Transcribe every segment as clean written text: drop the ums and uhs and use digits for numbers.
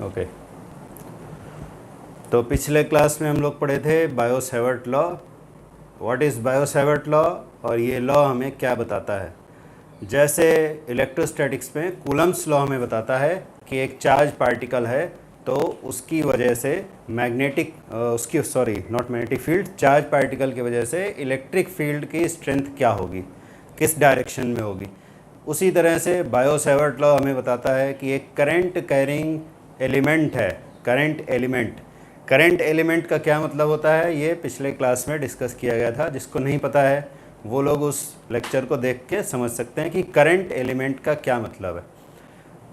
Okay, तो पिछले class में हम लोग पढ़े थे bio-Savart law. What is bio-Savart law और ये लॉ हमें क्या बताता है। जैसे इलेक्ट्रोस्टैटिक्स में कूलम्ब्स लॉ हमें बताता है कि एक चार्ज पार्टिकल है तो उसकी वजह से not magnetic field, charge particle की वजह से इलेक्ट्रिक फील्ड की स्ट्रेंथ क्या होगी, किस डायरेक्शन में होगी। उसी तरह से बायो-सैवर्ट लॉ हमें बताता है कि एक करंट कैरिंग एलिमेंट है, करंट एलिमेंट का क्या मतलब होता है ये पिछले क्लास में डिस्कस किया गया था। जिसको नहीं पता है वो लोग उस लेक्चर को देख के समझ सकते हैं कि करंट एलिमेंट का क्या मतलब है।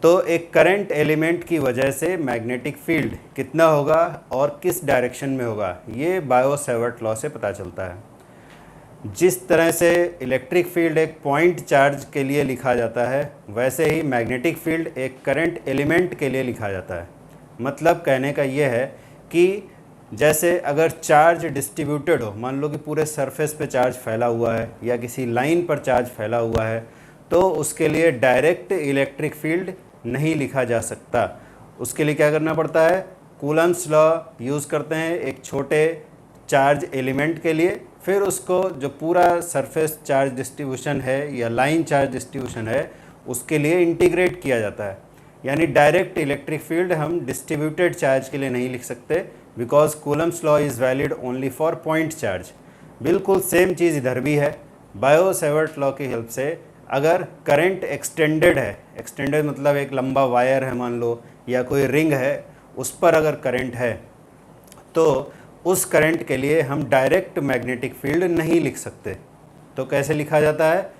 तो एक करंट एलिमेंट की वजह से मैग्नेटिक फील्ड कितना होगा और किस डायरेक्शन में होगा, ये बायो-सैवर्ट लॉ से पता चलता है। जिस तरह से इलेक्ट्रिक फील्ड एक पॉइंट चार्ज के लिए लिखा जाता है, वैसे ही मैग्नेटिक फील्ड एक करंट एलिमेंट के लिए लिखा जाता है। मतलब कहने का ये है कि जैसे अगर चार्ज डिस्ट्रीब्यूटेड हो, मान लो कि पूरे सरफेस पे चार्ज फैला हुआ है या किसी लाइन पर चार्ज फैला हुआ है, तो उसके लिए डायरेक्ट इलेक्ट्रिक फील्ड नहीं लिखा जा सकता। उसके लिए क्या करना पड़ता है, कूलम्ब्स लॉ यूज़ करते हैं एक छोटे चार्ज एलिमेंट के लिए, फिर उसको जो पूरा सरफेस चार्ज डिस्ट्रीब्यूशन है या लाइन चार्ज डिस्ट्रीब्यूशन है उसके लिए इंटीग्रेट किया जाता है। यानी डायरेक्ट इलेक्ट्रिक फील्ड हम डिस्ट्रीब्यूटेड चार्ज के लिए नहीं लिख सकते, because Coulomb's law is valid only for point charge. बिल्कुल सेम चीज़ इधर भी है। बायो-सैवर्ट लॉ की हेल्प से अगर करंट एक्सटेंडेड है, एक्सटेंडेड मतलब एक लंबा वायर है मान लो, या कोई रिंग है, उस पर अगर करंट है तो उस करंट के लिए हम डायरेक्ट मैग्नेटिक फील्ड नहीं लिख सकते। तो कैसे लिखा जाता है,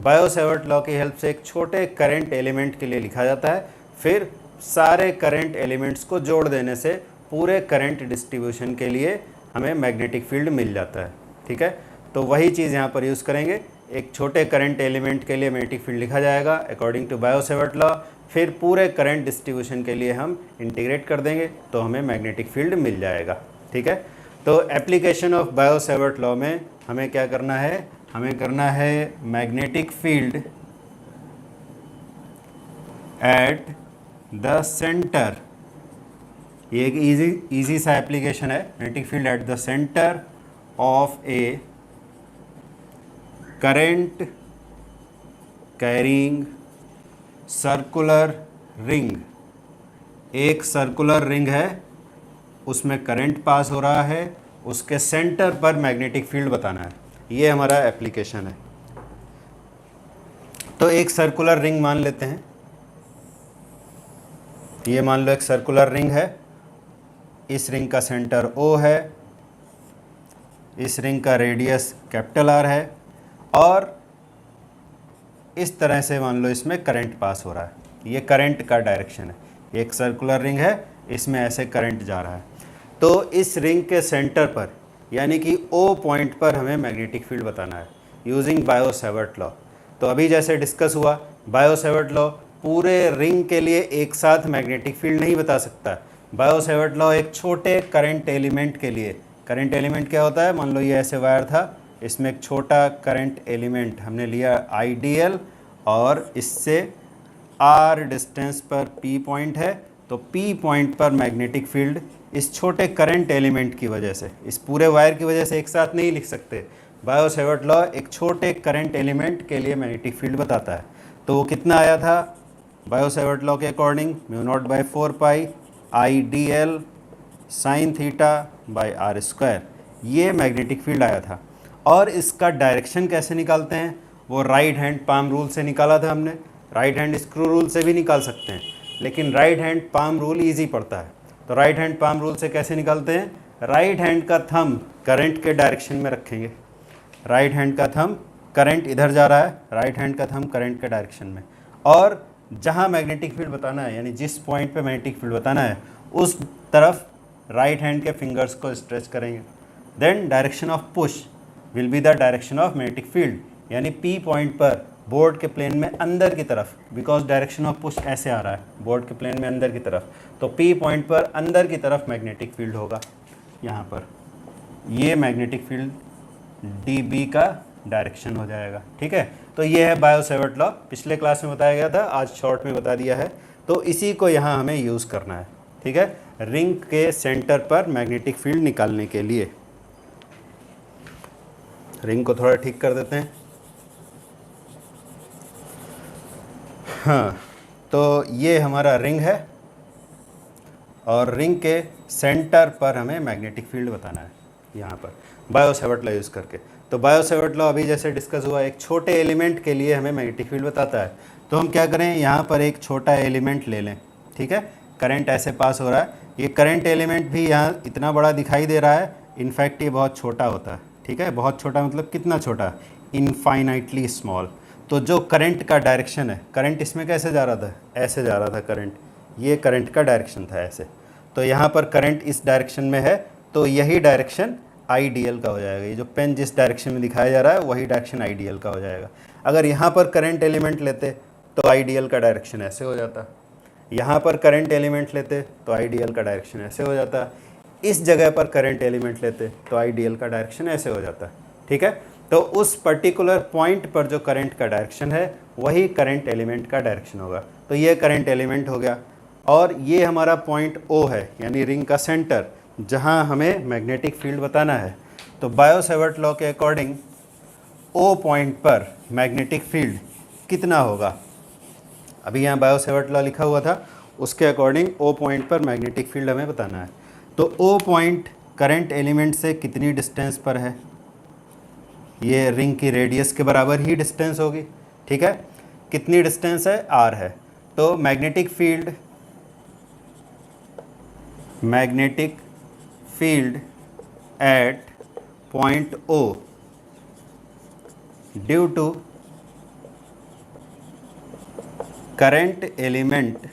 बायो-सैवर्ट लॉ की हेल्प से एक छोटे करंट एलिमेंट के लिए लिखा जाता है, फिर सारे करंट एलिमेंट्स को जोड़ देने से पूरे करंट डिस्ट्रीब्यूशन के लिए हमें मैग्नेटिक फील्ड मिल जाता है। ठीक है, तो वही चीज़ यहाँ पर यूज़ करेंगे। एक छोटे करंट एलिमेंट के लिए मैग्नेटिक फील्ड लिखा जाएगा अकॉर्डिंग टू बायो-सैवर्ट लॉ, फिर पूरे करंट डिस्ट्रीब्यूशन के लिए हम इंटीग्रेट कर देंगे तो हमें मैग्नेटिक फील्ड मिल जाएगा। ठीक है, तो एप्लीकेशन ऑफ बायो-सैवर्ट लॉ में हमें क्या करना है, हमें करना है magnetic field at the centre. ये एक इजी सा एप्लीकेशन है, magnetic field at the centre of A current carrying circular ring. एक सर्कुलर रिंग है, उसमें करंट पास हो रहा है, उसके सेंटर पर मैग्नेटिक फील्ड बताना है। ये हमारा एप्लीकेशन है। तो एक सर्कुलर रिंग मान लेते हैं, ये मान लो एक सर्कुलर रिंग है, इस रिंग का सेंटर O है, इस रिंग का रेडियस कैपिटल R है, और इस तरह से मान लो इसमें करंट पास हो रहा है। ये करंट का डायरेक्शन है। एक सर्कुलर रिंग है, इसमें ऐसे करंट जा रहा है। तो इस रिंग के सेंटर पर यानी कि O पॉइंट पर हमें मैग्नेटिक फील्ड बताना है यूजिंग बायो-सैवर्ट लॉ। तो अभी जैसे डिस्कस हुआ, बायो-सैवर्ट लॉ पूरे रिंग के लिए एक साथ मैग्नेटिक फील्ड नहीं बता सकता। बायो-सैवर्ट लॉ एक छोटे करंट एलिमेंट के लिए, करंट एलिमेंट क्या होता है, मान लो ये ऐसे वायर था, इसमें एक छोटा करंट एलिमेंट हमने लिया आइडियल, और इससे R डिस्टेंस पर P पॉइंट है, तो P पॉइंट पर मैग्नेटिक फील्ड इस छोटे करंट एलिमेंट की वजह से, इस पूरे वायर की वजह से एक साथ नहीं लिख सकते। बायो-सैवर्ट लॉ एक छोटे करंट एलिमेंट के लिए मैग्नेटिक फील्ड बताता है। तो वो कितना आया था बायो-सैवर्ट लॉ के according, μ0/4 pi IDL sine theta by R², ये मैग्नेटिक फील्ड आया था। और इसका डायरेक्शन कैसे निकालते हैं, वो राइट हैंड पाम रूल से निकाला था हमने। राइट हैंड स्क्रू रूल से भी निकाल सकते हैं, लेकिन right hand palm rule easy पड़ता है। तो राइट हैंड पाम रूल से कैसे निकालते हैं, राइट हैंड का थंब करंट के डायरेक्शन में रखेंगे। राइट हैंड का थंब, करंट इधर जा रहा है, राइट हैंड का थंब करंट के डायरेक्शन में, और जहाँ मैग्नेटिक फील्ड बताना है यानी जिस पॉइंट पे मैग्नेटिक फील्ड बताना है उस तरफ राइट हैंड के फिंगर्स को स्ट्रेच करेंगे। Then direction of push will be the direction of magnetic field, यानी P पॉइंट पर बोर्ड के प्लेन में अंदर की तरफ, बिकॉज डायरेक्शन ऑफ पुश ऐसे आ रहा है बोर्ड के प्लेन में अंदर की तरफ, तो P पॉइंट पर अंदर की तरफ मैग्नेटिक फील्ड होगा यहाँ पर। ये मैग्नेटिक फील्ड DB का डायरेक्शन हो जाएगा। ठीक है, तो ये है बायो-सैवर्ट लॉ, पिछले क्लास में बताया गया था, आज शॉर्ट में बता दिया है। तो इसी को यहाँ हमें यूज़ करना है। ठीक है, रिंग के सेंटर पर मैग्नेटिक फील्ड निकालने के लिए। रिंग को थोड़ा ठीक कर देते हैं। हाँ, तो ये हमारा रिंग है और रिंग के सेंटर पर हमें मैग्नेटिक फील्ड बताना है यहाँ पर बायो-सैवर्ट लॉ यूज़ करके। तो बायो-सैवर्ट लॉ अभी जैसे डिस्कस हुआ, एक छोटे एलिमेंट के लिए हमें मैग्नेटिक फील्ड बताता है। तो हम क्या करें, यहाँ पर एक छोटा एलिमेंट ले लें, ठीक है, करंट ऐसे पास हो रहा है, ये करंट एलिमेंट भी यहाँ इतना बड़ा दिखाई दे रहा है, इनफैक्ट ये बहुत छोटा होता है, ठीक है, बहुत छोटा मतलब कितना छोटा, इनफाइनाइटली स्मॉल। तो जो करंट का डायरेक्शन है, करंट इसमें कैसे जा रहा था, ऐसे जा रहा था करंट, ये करंट का डायरेक्शन था ऐसे, तो यहाँ पर करंट इस डायरेक्शन में है, तो यही डायरेक्शन आईडीएल का हो जाएगा। ये जो पेन जिस डायरेक्शन में दिखाया जा रहा है वही डायरेक्शन आईडीएल का हो जाएगा। अगर यहाँ पर करंट एलिमेंट लेते तो आईडीएल का डायरेक्शन ऐसे हो जाता, यहाँ पर करंट एलिमेंट लेते तो आईडीएल का डायरेक्शन ऐसे हो जाता, इस जगह पर करंट एलिमेंट लेते तो आईडीएल का डायरेक्शन ऐसे हो जाता, ठीक है। तो उस पर्टिकुलर पॉइंट पर जो करंट का डायरेक्शन है वही करंट एलिमेंट का डायरेक्शन होगा। तो ये करंट एलिमेंट हो गया और ये हमारा पॉइंट ओ है, यानी रिंग का सेंटर, जहाँ हमें मैग्नेटिक फील्ड बताना है। तो बायो-सैवर्ट लॉ के अकॉर्डिंग ओ पॉइंट पर मैग्नेटिक फील्ड कितना होगा, अभी यहाँ बायो-सैवर्ट लॉ लिखा हुआ था, उसके अकॉर्डिंग ओ पॉइंट पर मैग्नेटिक फील्ड हमें बताना है। तो ओ पॉइंट करंट एलिमेंट से कितनी डिस्टेंस पर है, ये रिंग की रेडियस के बराबर ही डिस्टेंस होगी, ठीक है। कितनी डिस्टेंस है, आर है। तो magnetic field at point O due to current element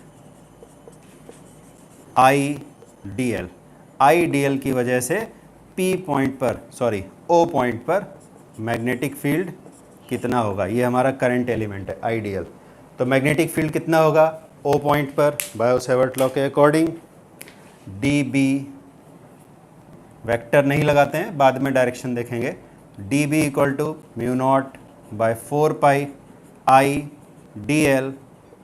I D L की वजह से पी पॉइंट पर, सॉरी ओ पॉइंट पर मैग्नेटिक फील्ड कितना होगा, ये हमारा करंट एलिमेंट है आईडीएल। तो मैग्नेटिक फील्ड कितना होगा ओ पॉइंट पर बायो-सैवर्ट लॉ के अकॉर्डिंग, डी बी, वेक्टर नहीं लगाते हैं, बाद में डायरेक्शन देखेंगे, D B equal to mu naught by 4 pi I D L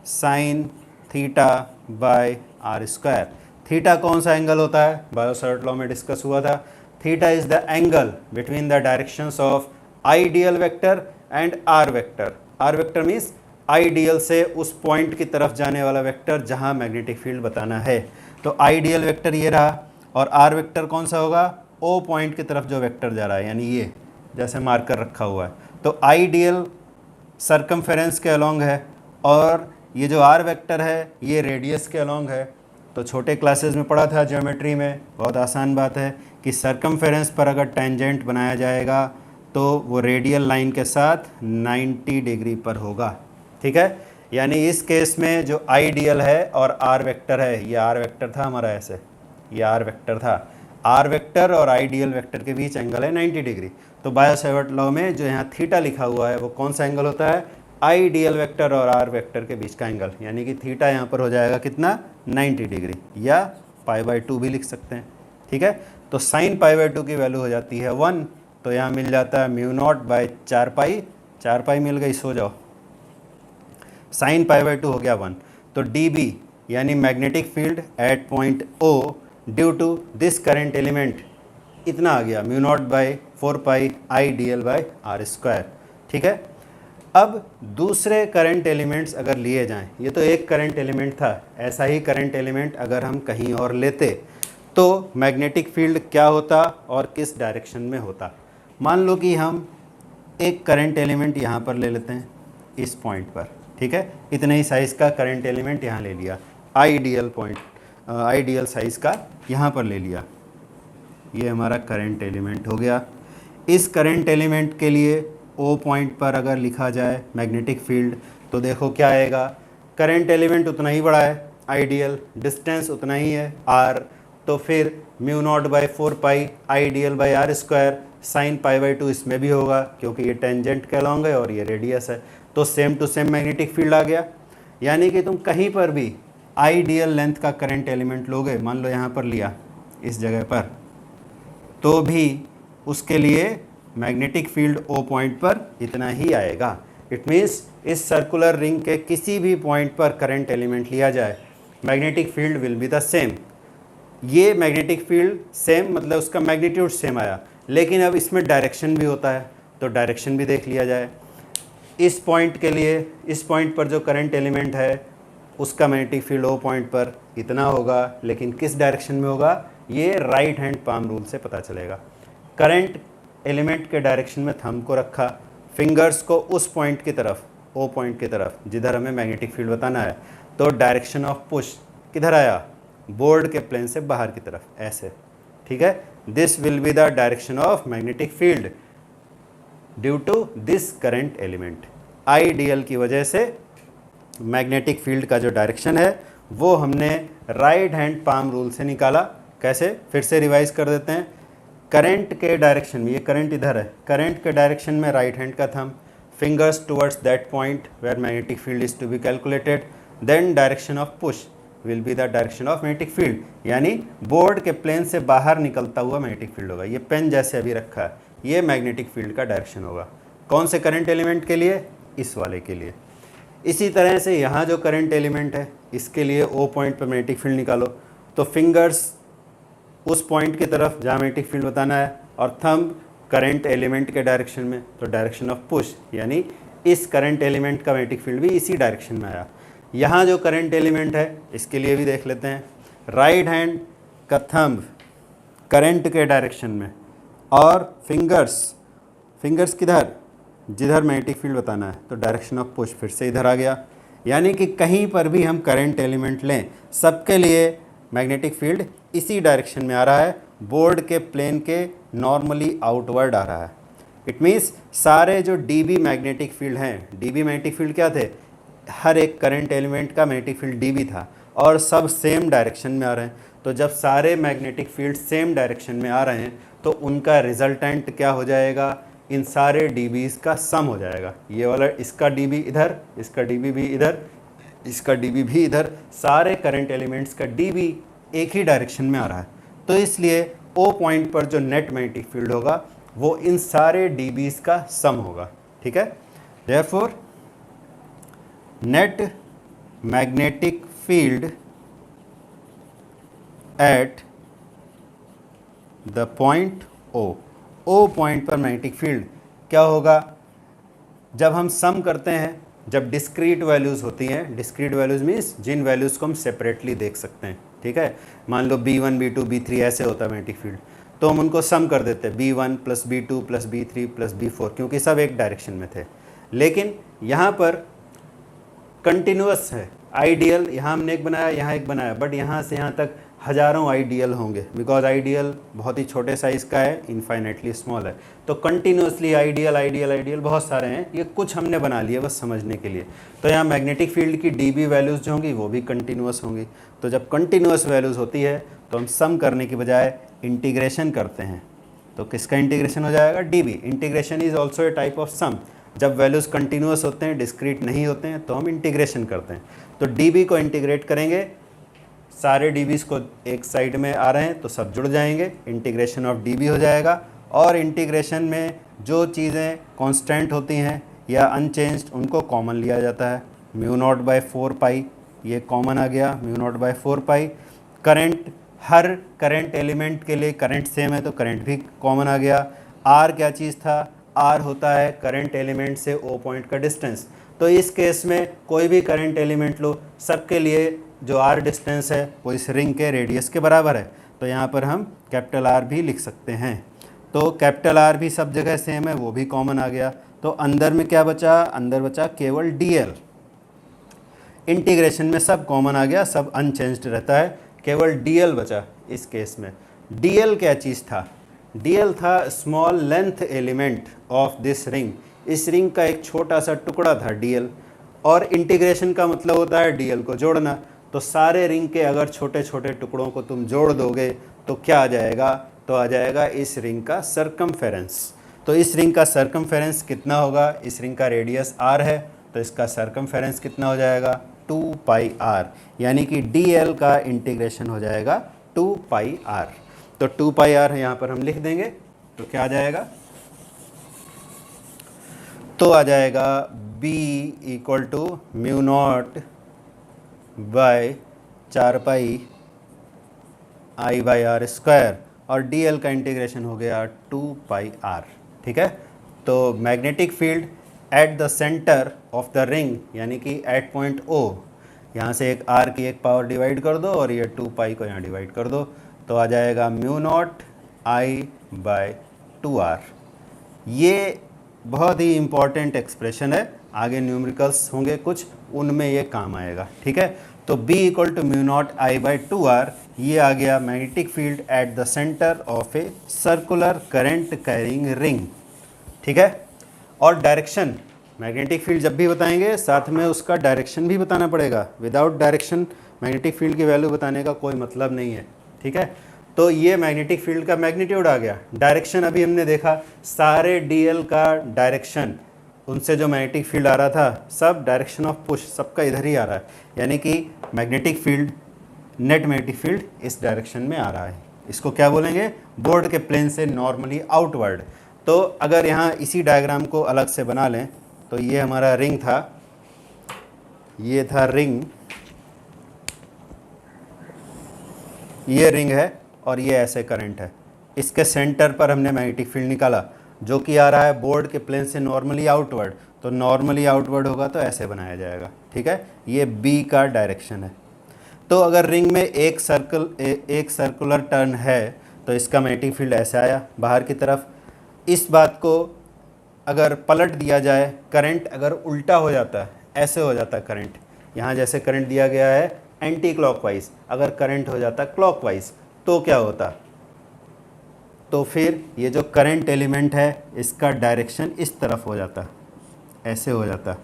sign theta by R square. Theta कौन सा एंगल होता है, बायो-सैवर्ट लॉ में डिस्कस हुआ था, theta is the angle between the directions of IDL vector and R vector. R vector means IDL से उस point की तरफ जाने वाला वेक्टर जहां मैग्नेटिक फील्ड बताना है। तो आईडीएल वेक्टर ये रहा और आर वेक्टर कौन सा होगा, ओ पॉइंट की तरफ जो वेक्टर जा रहा है, यानी ये जैसे मार्कर रखा हुआ है। तो आईडीएल सर्कमफेरेंस के अलोंग है और ये जो आर वेक्टर है ये रेडियस के अलोंग है। तो छोटे क्लासेस में पढ़ा था ज्योमेट्री में, बहुत आसान बात है कि सर्कमफेरेंस पर अगर टेंजेंट बनाया जाएगा तो वो रेडियल लाइन के साथ 90 डिग्री पर होगा, ठीक है। यानी इस केस में जो आईडीएल है और आर वेक्टर है, ये आर वेक्टर था हमारा ऐसे, ये आर वेक्टर था, आर वेक्टर और आईडीएल वेक्टर के बीच एंगल है 90 डिग्री। तो बायो-सैवर्ट लॉ में जो यहाँ थीटा लिखा हुआ है वो कौन सा एंगल होता है, आईडीएल वेक्टर और आर वेक्टर के बीच का एंगल, यानी कि थीटा यहाँ पर हो जाएगा कितना, 90 डिग्री, या π/2 भी लिख सकते हैं, ठीक है। तो साइन π/2 की वैल्यू हो जाती है 1, तो यहाँ मिल जाता है mu naught by 4 pi, 4 pi मिल गई, सो जाओ, साइन π/2 हो गया 1। तो डी बी यानी magnetic field at point O due to this current element इतना आ गया, mu naught by 4 pi I D L by R square, ठीक है। अब दूसरे करंट एलिमेंट्स अगर लिए जाएं, ये तो एक करंट एलिमेंट था, ऐसा ही करंट एलिमेंट अगर हम कहीं और लेते तो मैग्नेटिक फील्ड क्या होता और किस डायरेक्शन में होता। मान लो कि हम एक करंट एलिमेंट यहाँ पर ले लेते हैं इस पॉइंट पर, ठीक है, इतने ही साइज़ का करंट एलिमेंट यहाँ ले लिया, आईडीएल पॉइंट, आईडीएल साइज़ का यहाँ पर ले लिया, ये हमारा करंट एलिमेंट हो गया। इस करंट एलिमेंट के लिए ओ पॉइंट पर अगर लिखा जाए मैग्नेटिक फील्ड तो देखो क्या आएगा, करंट एलिमेंट उतना ही बड़ा है, आईडीएल डिस्टेंस उतना ही है आर, तो फिर mu naught by 4 pi IDL by R square, sine π/2 इसमें भी होगा क्योंकि ये टेंजेंट के अलॉन्ग है और ये रेडियस है, तो same to same magnetic field आ गया। यानी कि तुम कहीं पर भी आईडीएल लेंथ का करंट एलिमेंट लोगे, मान लो यहाँ पर लिया इस जगह पर, तो भी उसके लिए मैग्नेटिक फील्ड ओ पॉइंट पर इतना ही आएगा। इट मीन्स इस सर्कुलर रिंग के किसी भी पॉइंट पर करंट एलिमेंट लिया जाए, magnetic field will be the same, ये मैग्नेटिक फील्ड सेम, मतलब उसका मैग्नीट्यूड सेम आया, लेकिन अब इसमें डायरेक्शन भी होता है, तो डायरेक्शन भी देख लिया जाए। इस पॉइंट के लिए, इस पॉइंट पर जो करंट एलिमेंट है उसका मैग्नेटिक फील्ड ओ पॉइंट पर इतना होगा, लेकिन किस डायरेक्शन में होगा ये राइट हैंड पाम रूल से पता चलेगा। करंट एलिमेंट के डायरेक्शन में थंब को रखा, फिंगर्स को उस पॉइंट की तरफ, ओ पॉइंट की तरफ जिधर हमें मैग्नेटिक फील्ड बताना है, तो डायरेक्शन ऑफ पुश किधर आया, बोर्ड के प्लेन से बाहर की तरफ, ऐसे, ठीक है। This will be the direction of magnetic field due to this current element. IDL की वजह से मैग्नेटिक फील्ड का जो डायरेक्शन है वो हमने राइट हैंड पाम रूल से निकाला। कैसे, फिर से रिवाइज कर देते हैं। करंट के डायरेक्शन में, ये करंट इधर है, करंट के डायरेक्शन में राइट हैंड का thumb, fingers towards that point where magnetic field is to be calculated, then direction of push will be the direction of magnetic field, यानी बोर्ड के प्लेन से बाहर निकलता हुआ मैग्नेटिक फील्ड होगा। ये पेन जैसे अभी रखा है, ये मैग्नेटिक फील्ड का डायरेक्शन होगा। कौन से करंट एलिमेंट के लिए, इस वाले के लिए। इसी तरह से यहाँ जो करंट एलिमेंट है इसके लिए ओ पॉइंट पर मैग्नेटिक फील्ड निकालो, तो फिंगर्स उस पॉइंट की तरफ जहाँ मैग्नेटिक फील्ड बताना है, और थंब करंट एलिमेंट के डायरेक्शन में, तो डायरेक्शन ऑफ पुश, यानी इस करंट एलिमेंट का मैग्नेटिक फील्ड भी इसी डायरेक्शन में आया। यहाँ जो करंट एलिमेंट है इसके लिए भी देख लेते हैं। राइट हैंड का थंब करंट के डायरेक्शन में, और फिंगर्स किधर, जिधर मैग्नेटिक फील्ड बताना है, तो डायरेक्शन ऑफ पुश फिर से इधर आ गया। यानी कि कहीं पर भी हम करंट एलिमेंट लें, सबके लिए मैग्नेटिक फील्ड इसी डायरेक्शन में आ रहा है, बोर्ड के प्लेन के नॉर्मली आउटवर्ड आ रहा है। इट मीन्स सारे जो डीबी मैग्नेटिक फील्ड हैं, डीबी मैग्नेटिक फील्ड क्या थे, हर एक करंट एलिमेंट का मैग्नेटिक फील्ड डीबी था, और सब सेम डायरेक्शन में आ रहे हैं। तो जब सारे मैग्नेटिक फील्ड सेम डायरेक्शन में आ रहे हैं तो उनका रिजल्टेंट क्या हो जाएगा, इन सारे डीबीज़ का सम हो जाएगा। ये वाला, इसका डीबी इधर, इसका डीबी भी इधर, इसका डीबी भी इधर, सारे करंट एलिमेंट्स का डीबी एक ही डायरेक्शन में आ रहा है। तो इसलिए ओ पॉइंट पर जो नेट मैग्नेटिक फील्ड होगा वो इन सारे डीबीज़ का सम होगा, ठीक है। Therefore net magnetic field at the point O point पर मैग्नेटिक फील्ड क्या होगा, जब हम सम करते हैं, जब डिस्क्रीट वैल्यूज़ होती हैं, डिस्क्रीट वैल्यूज़ मीन्स जिन वैल्यूज़ को हम सेपरेटली देख सकते हैं, ठीक है। मान लो B1 B2 B3 ऐसे होता है मैग्नेटिक फील्ड, तो हम उनको सम कर देते हैं, B1 + B2 + B3 + B4, क्योंकि सब एक डायरेक्शन में थे। लेकिन यहाँ पर कंटिन्यूअस है, आइडियल यहाँ हमने एक बनाया, यहाँ एक बनाया, बट यहाँ से यहाँ तक हज़ारों आइडियल होंगे, बिकॉज आइडियल बहुत ही छोटे साइज़ का है, इनफाइनेटली स्मॉल है। तो कंटिन्यूअसली आइडियल बहुत सारे हैं, ये कुछ हमने बना लिए बस समझने के लिए। तो यहाँ मैग्नेटिक फील्ड की डीबी वैल्यूज़ जो होंगी वो भी कंटिन्यूअस होंगी। तो जब कंटिन्यूअस वैल्यूज़ होती है तो हम सम करने की बजाय इंटीग्रेशन करते हैं, तो किसका इंटीग्रेशन हो जाएगा, DB. Integration is also a type of sum. जब वैल्यूज़ कंटिन्यूअस होते हैं, डिस्क्रीट नहीं होते हैं, तो हम इंटीग्रेशन करते हैं। तो डीबी को इंटीग्रेट करेंगे, सारे डीबीज़ को एक साइड में आ रहे हैं तो सब जुड़ जाएंगे, इंटीग्रेशन ऑफ डीबी हो जाएगा। और इंटीग्रेशन में जो चीज़ें कांस्टेंट होती हैं या अनचेंज्ड उनको कॉमन लिया जाता है। μ0/4 पाई, ये कॉमन आ गया, μ0/4 पाई। करंट, हर करंट एलिमेंट के लिए करंट सेम है तो करंट भी कॉमन आ गया। आर क्या चीज़ था, आर होता है करंट एलिमेंट से ओ पॉइंट का डिस्टेंस। तो इस केस में कोई भी करंट एलिमेंट लो, सबके लिए जो आर डिस्टेंस है वो इस रिंग के रेडियस के बराबर है। तो यहाँ पर हम कैपिटल आर भी लिख सकते हैं। तो कैपिटल आर भी सब जगह सेम है, वो भी कॉमन आ गया। तो अंदर में क्या बचा, अंदर बचा केवल डीएल। इंटीग्रेशन में सब कॉमन आ गया, सब अनचेंज्ड रहता है, केवल डीएल बचा इस केस में। डीएल क्या चीज़ था, डीएल था small length element of this ring. इस रिंग का एक छोटा सा टुकड़ा था डीएल, और इंटीग्रेशन का मतलब होता है डीएल को जोड़ना। तो सारे रिंग के अगर छोटे छोटे टुकड़ों को तुम जोड़ दोगे तो क्या आ जाएगा, तो आ जाएगा इस रिंग का सरकमफेरेंस। तो इस रिंग का सरकमफेरेंस कितना होगा, इस रिंग का रेडियस r है तो इसका सरकमफेरेंस कितना हो जाएगा, 2πr, यानी कि dl का इंटीग्रेशन हो जाएगा 2πr। तो 2πr यहाँ पर हम लिख देंगे तो क्या आ जाएगा, तो आ जाएगा b = μ0/4π I by R square, और डी एल का इंटीग्रेशन हो गया 2 पाई आर। ठीक है, तो magnetic field at the centre of the ring यानी कि एट पॉइंट ओ, यहाँ से एक आर की एक पावर डिवाइड कर दो और ये 2 पाई को यहाँ डिवाइड कर दो, तो आ जाएगा mu naught I by 2 R. ये बहुत ही इम्पॉर्टेंट एक्सप्रेशन है, आगे न्यूमेरिकल्स होंगे कुछ, उनमें ये काम आएगा। ठीक है, तो B equal to mu naught I by 2 R, ये आ गया magnetic field at the centre of a circular current carrying ring. ठीक है, और डायरेक्शन, मैग्नेटिक फील्ड जब भी बताएंगे साथ में उसका डायरेक्शन भी बताना पड़ेगा, विदाउट डायरेक्शन मैग्नेटिक फील्ड की वैल्यू बताने का कोई मतलब नहीं है। ठीक है, तो ये मैग्नेटिक फील्ड का मैग्नीट्यूड आ गया। डायरेक्शन अभी हमने देखा, सारे डीएल का डायरेक्शन, उनसे जो मैग्नेटिक फील्ड आ रहा था सब डायरेक्शन ऑफ पुश, सबका इधर ही आ रहा है, यानी कि magnetic field, net magnetic field इस डायरेक्शन में आ रहा है। इसको क्या बोलेंगे, बोर्ड के प्लेन से नॉर्मली आउटवर्ड। तो अगर यहाँ इसी डायग्राम को अलग से बना लें, तो ये हमारा रिंग था, ये था रिंग, ये रिंग है और ये ऐसे करंट है। इसके सेंटर पर हमने मैग्नेटिक फील्ड निकाला जो कि आ रहा है बोर्ड के प्लेन से नॉर्मली आउटवर्ड, तो नॉर्मली आउटवर्ड होगा तो ऐसे बनाया जाएगा। ठीक है, ये बी का डायरेक्शन है। तो अगर रिंग में एक सर्कुलर टर्न है तो इसका मैग्नेटिक फील्ड ऐसे आया बाहर की तरफ। इस बात को अगर पलट दिया जाए, करंट अगर उल्टा हो जाता है, ऐसे हो जाता है करंट, यहाँ जैसे करंट दिया गया है एंटी क्लॉकवाइज, अगर करंट हो जाता क्लॉकवाइज तो क्या होता, तो फिर ये जो करंट एलिमेंट है इसका डायरेक्शन इस तरफ हो जाता, ऐसे हो जाता।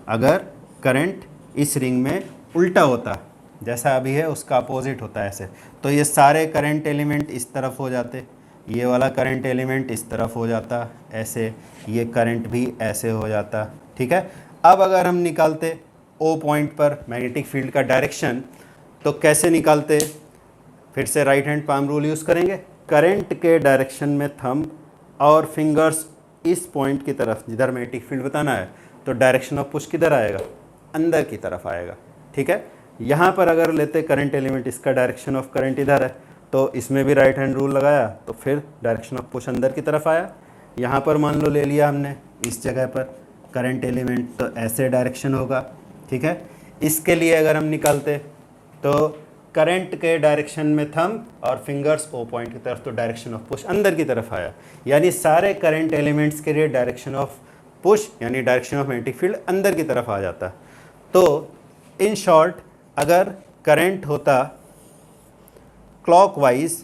अगर करंट इस रिंग में उल्टा होता, जैसा अभी है उसका अपोजिट होता है ऐसे, तो ये सारे करंट एलिमेंट इस तरफ हो जाते, ये वाला करंट एलिमेंट इस तरफ हो जाता ऐसे, ये करंट भी ऐसे हो जाता। ठीक है, अब अगर हम निकालते ओ पॉइंट पर मैग्नेटिक फील्ड का डायरेक्शन, तो कैसे निकालते, फिर से right hand palm rule use करेंगे। करंट के डायरेक्शन में थंब और फिंगर्स इस पॉइंट की तरफ, जिधर मैग्नेटिक फील्ड बताना है, तो डायरेक्शन ऑफ पुश किधर आएगा, अंदर की तरफ आएगा। ठीक है, यहाँ पर अगर लेते करंट एलिमेंट, इसका डायरेक्शन ऑफ करंट इधर है, तो इसमें भी राइट हैंड रूल लगाया तो फिर डायरेक्शन ऑफ पुश अंदर की तरफ आया। यहाँ पर मान लो ले लिया हमने इस जगह पर करंट एलिमेंट, तो ऐसे डायरेक्शन होगा। ठीक है, इसके लिए अगर हम निकालते तो करंट के डायरेक्शन में थंब और फिंगर्स ओ पॉइंट की तरफ, तो डायरेक्शन ऑफ पुश अंदर की तरफ आया, यानी सारे करंट एलिमेंट्स के लिए डायरेक्शन ऑफ पुश यानी डायरेक्शन ऑफ मैग्नेटिक फील्ड अंदर की तरफ आ जाता। तो इन शॉर्ट, अगर करंट होता क्लॉकवाइज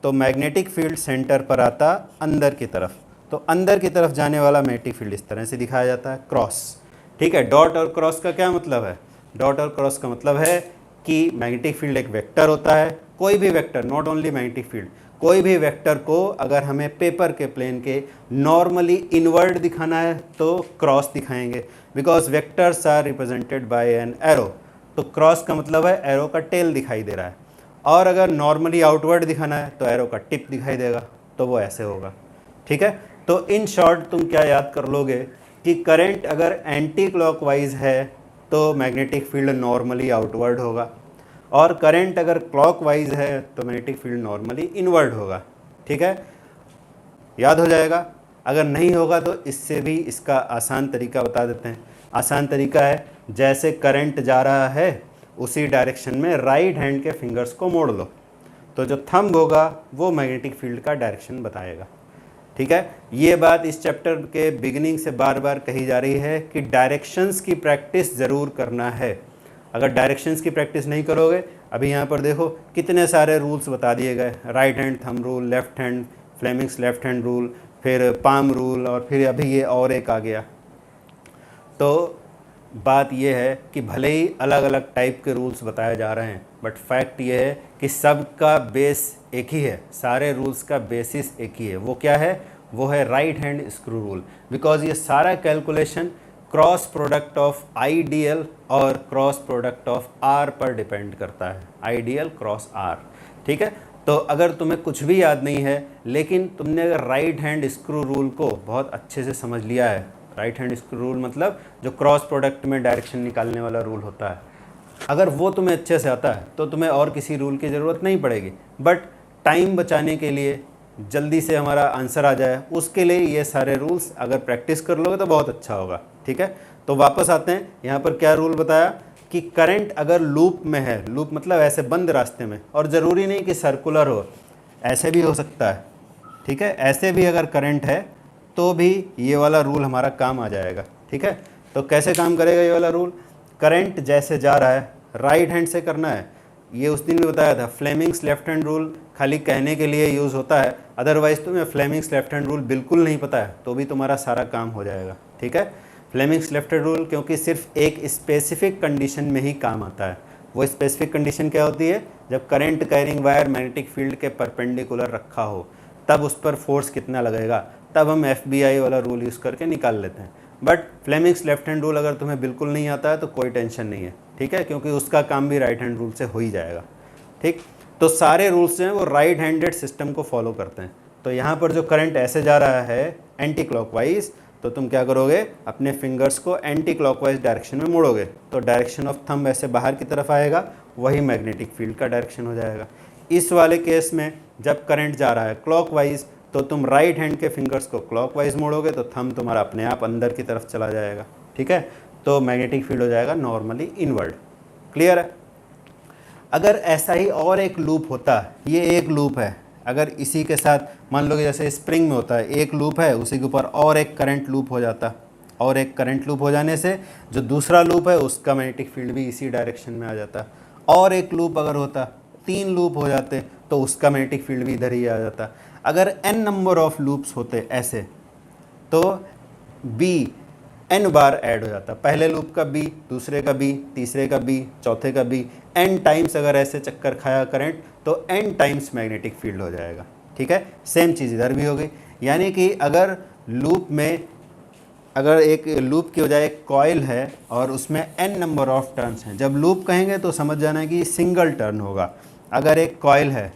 तो मैग्नेटिक फील्ड सेंटर पर आता अंदर की तरफ, तो अंदर की तरफ जाने वाला मैग्नेटिक फील्ड इस तरह से दिखाया जाता है, क्रॉस। ठीक है, डॉट और क्रॉस का क्या मतलब है, डॉट और क्रॉस का मतलब है कि मैग्नेटिक फील्ड एक वेक्टर होता है, कोई भी vector, not only magnetic field, कोई भी वेक्टर को अगर हमें पेपर के प्लेन के नॉर्मली इनवर्ड दिखाना है तो क्रॉस दिखाएंगे, because vectors are represented by an arrow. तो क्रॉस का मतलब है एरो का टेल दिखाई दे रहा है, और अगर नॉर्मली आउटवर्ड दिखाना है तो एरो का टिप दिखाई देगा, तो वो ऐसे होगा। ठीक है, तो इन शॉर्ट तुम क्या याद कर लोगे कि करंट अगर एंटी क्लॉकवाइज है तो मैग्नेटिक फील्ड नॉर्मली आउटवर्ड होगा, और करंट अगर क्लॉकवाइज है तो मैग्नेटिक फील्ड नॉर्मली इनवर्ड होगा। ठीक है, याद हो जाएगा। अगर नहीं होगा तो इससे भी इसका आसान तरीका बता देते हैं। आसान तरीका है, जैसे करंट जा रहा है उसी डायरेक्शन में राइट हैंड के फिंगर्स को मोड़ लो, तो जो थंब होगा वो मैग्नेटिक फील्ड का डायरेक्शन बताएगा। ठीक है, ये बात इस चैप्टर के बिगिनिंग से बार बार कही जा रही है कि डायरेक्शंस की प्रैक्टिस ज़रूर करना है। अगर डायरेक्शंस की प्रैक्टिस नहीं करोगे, अभी यहाँ पर देखो कितने सारे रूल्स बता दिए गए, right hand thumb rule, left hand Fleming's left hand rule, फिर पाम रूल, और फिर अभी ये और एक आ गया। तो बात यह है कि भले ही अलग अलग टाइप के रूल्स बताए जा रहे हैं, बट फैक्ट ये है कि सबका बेस एक ही है, सारे रूल्स का बेसिस एक ही है। वो क्या है, वो है right hand screw rule, because ये सारा calculation cross product of I D L और क्रॉस प्रोडक्ट ऑफ आर पर डिपेंड करता है, I D L cross R. ठीक है, तो अगर तुम्हें कुछ भी याद नहीं है लेकिन तुमने अगर राइट हैंड स्क्रू रूल को बहुत अच्छे से समझ लिया है, राइट हैंड स्क्रू रूल मतलब जो क्रॉस प्रोडक्ट में डायरेक्शन निकालने वाला रूल होता है, अगर वो तुम्हें अच्छे से आता है तो तुम्हें और किसी रूल की ज़रूरत नहीं पड़ेगी, बट टाइम बचाने के लिए, जल्दी से हमारा आंसर आ जाए, उसके लिए ये सारे रूल्स अगर प्रैक्टिस कर लोगे तो बहुत अच्छा होगा। ठीक है, तो वापस आते हैं, यहाँ पर क्या रूल बताया कि करंट अगर लूप में है, लूप मतलब ऐसे बंद रास्ते में, और ज़रूरी नहीं कि सर्कुलर हो, ऐसे भी हो सकता है। ठीक है, ऐसे भी अगर करंट है तो भी ये वाला रूल हमारा काम आ जाएगा। ठीक है, तो कैसे काम करेगा ये वाला रूल? करंट जैसे जा रहा है राइट हैंड से करना है। ये उस दिन भी बताया था, फ्लेमिंग्स लेफ्ट हैंड रूल खाली कहने के लिए यूज़ होता है, अदरवाइज़ तुम्हें फ्लेमिंग्स लेफ्ट हैंड रूल बिल्कुल नहीं पता है तो भी तुम्हारा सारा काम हो जाएगा। ठीक है, फ्लेमिंग्स लेफ्ट हैंड रूल क्योंकि सिर्फ एक स्पेसिफिक कंडीशन में ही काम आता है। वो स्पेसिफिक कंडीशन क्या होती है? जब current carrying wire magnetic field के परपेंडिकुलर रखा हो, तब उस पर फोर्स कितना लगेगा, तब हम FBI वाला रूल यूज़ करके निकाल लेते हैं। But Fleming's left hand rule अगर तुम्हें बिल्कुल नहीं आता है तो कोई टेंशन नहीं है। ठीक है, क्योंकि उसका काम भी राइट हैंड रूल से हो ही जाएगा। ठीक, तो सारे रूल्स जो हैं वो राइट हैंडेड सिस्टम को फॉलो करते हैं। तो यहाँ पर जो करंट ऐसे जा रहा है एंटी क्लॉकवाइज, तो तुम क्या करोगे, अपने फिंगर्स को एंटी क्लॉकवाइज डायरेक्शन में मोड़ोगे, तो डायरेक्शन ऑफ थंब ऐसे बाहर की तरफ आएगा, वही मैग्नेटिक फील्ड का डायरेक्शन हो जाएगा। इस वाले केस में जब करंट जा रहा है क्लॉकवाइज, तो तुम राइट हैंड के फिंगर्स को क्लॉकवाइज मोड़ोगे तो थंब तुम्हारा अपने आप अंदर की तरफ चला जाएगा। ठीक है, तो मैग्नेटिक फील्ड हो जाएगा नॉर्मली इनवर्ड। क्लियर है? अगर ऐसा ही और एक लूप होता, ये एक लूप है, अगर इसी के साथ मान लो कि जैसे स्प्रिंग में होता है, एक लूप है, उसी के ऊपर और एक करंट लूप हो जाता, और एक करंट लूप हो जाने से जो दूसरा लूप है उसका मैग्नेटिक फील्ड भी इसी डायरेक्शन में आ जाता, और एक लूप अगर होता, 3 लूप हो जाते तो उसका मैग्नेटिक फील्ड भी इधर ही आ जाता। अगर n नंबर ऑफ लूप्स होते ऐसे, तो b n बार ऐड हो जाता, पहले लूप का b, दूसरे का b, तीसरे का b, चौथे का b, n टाइम्स अगर ऐसे चक्कर खाया करंट तो n टाइम्स मैग्नेटिक फील्ड हो जाएगा। ठीक है, सेम चीज़ इधर भी हो गई। यानी कि अगर लूप में, अगर एक लूप की बजाय एक कॉइल है और उसमें n नंबर ऑफ टर्न्स हैं, जब लूप कहेंगे तो समझ जाना कि सिंगल टर्न होगा। अगर एक कॉइल है,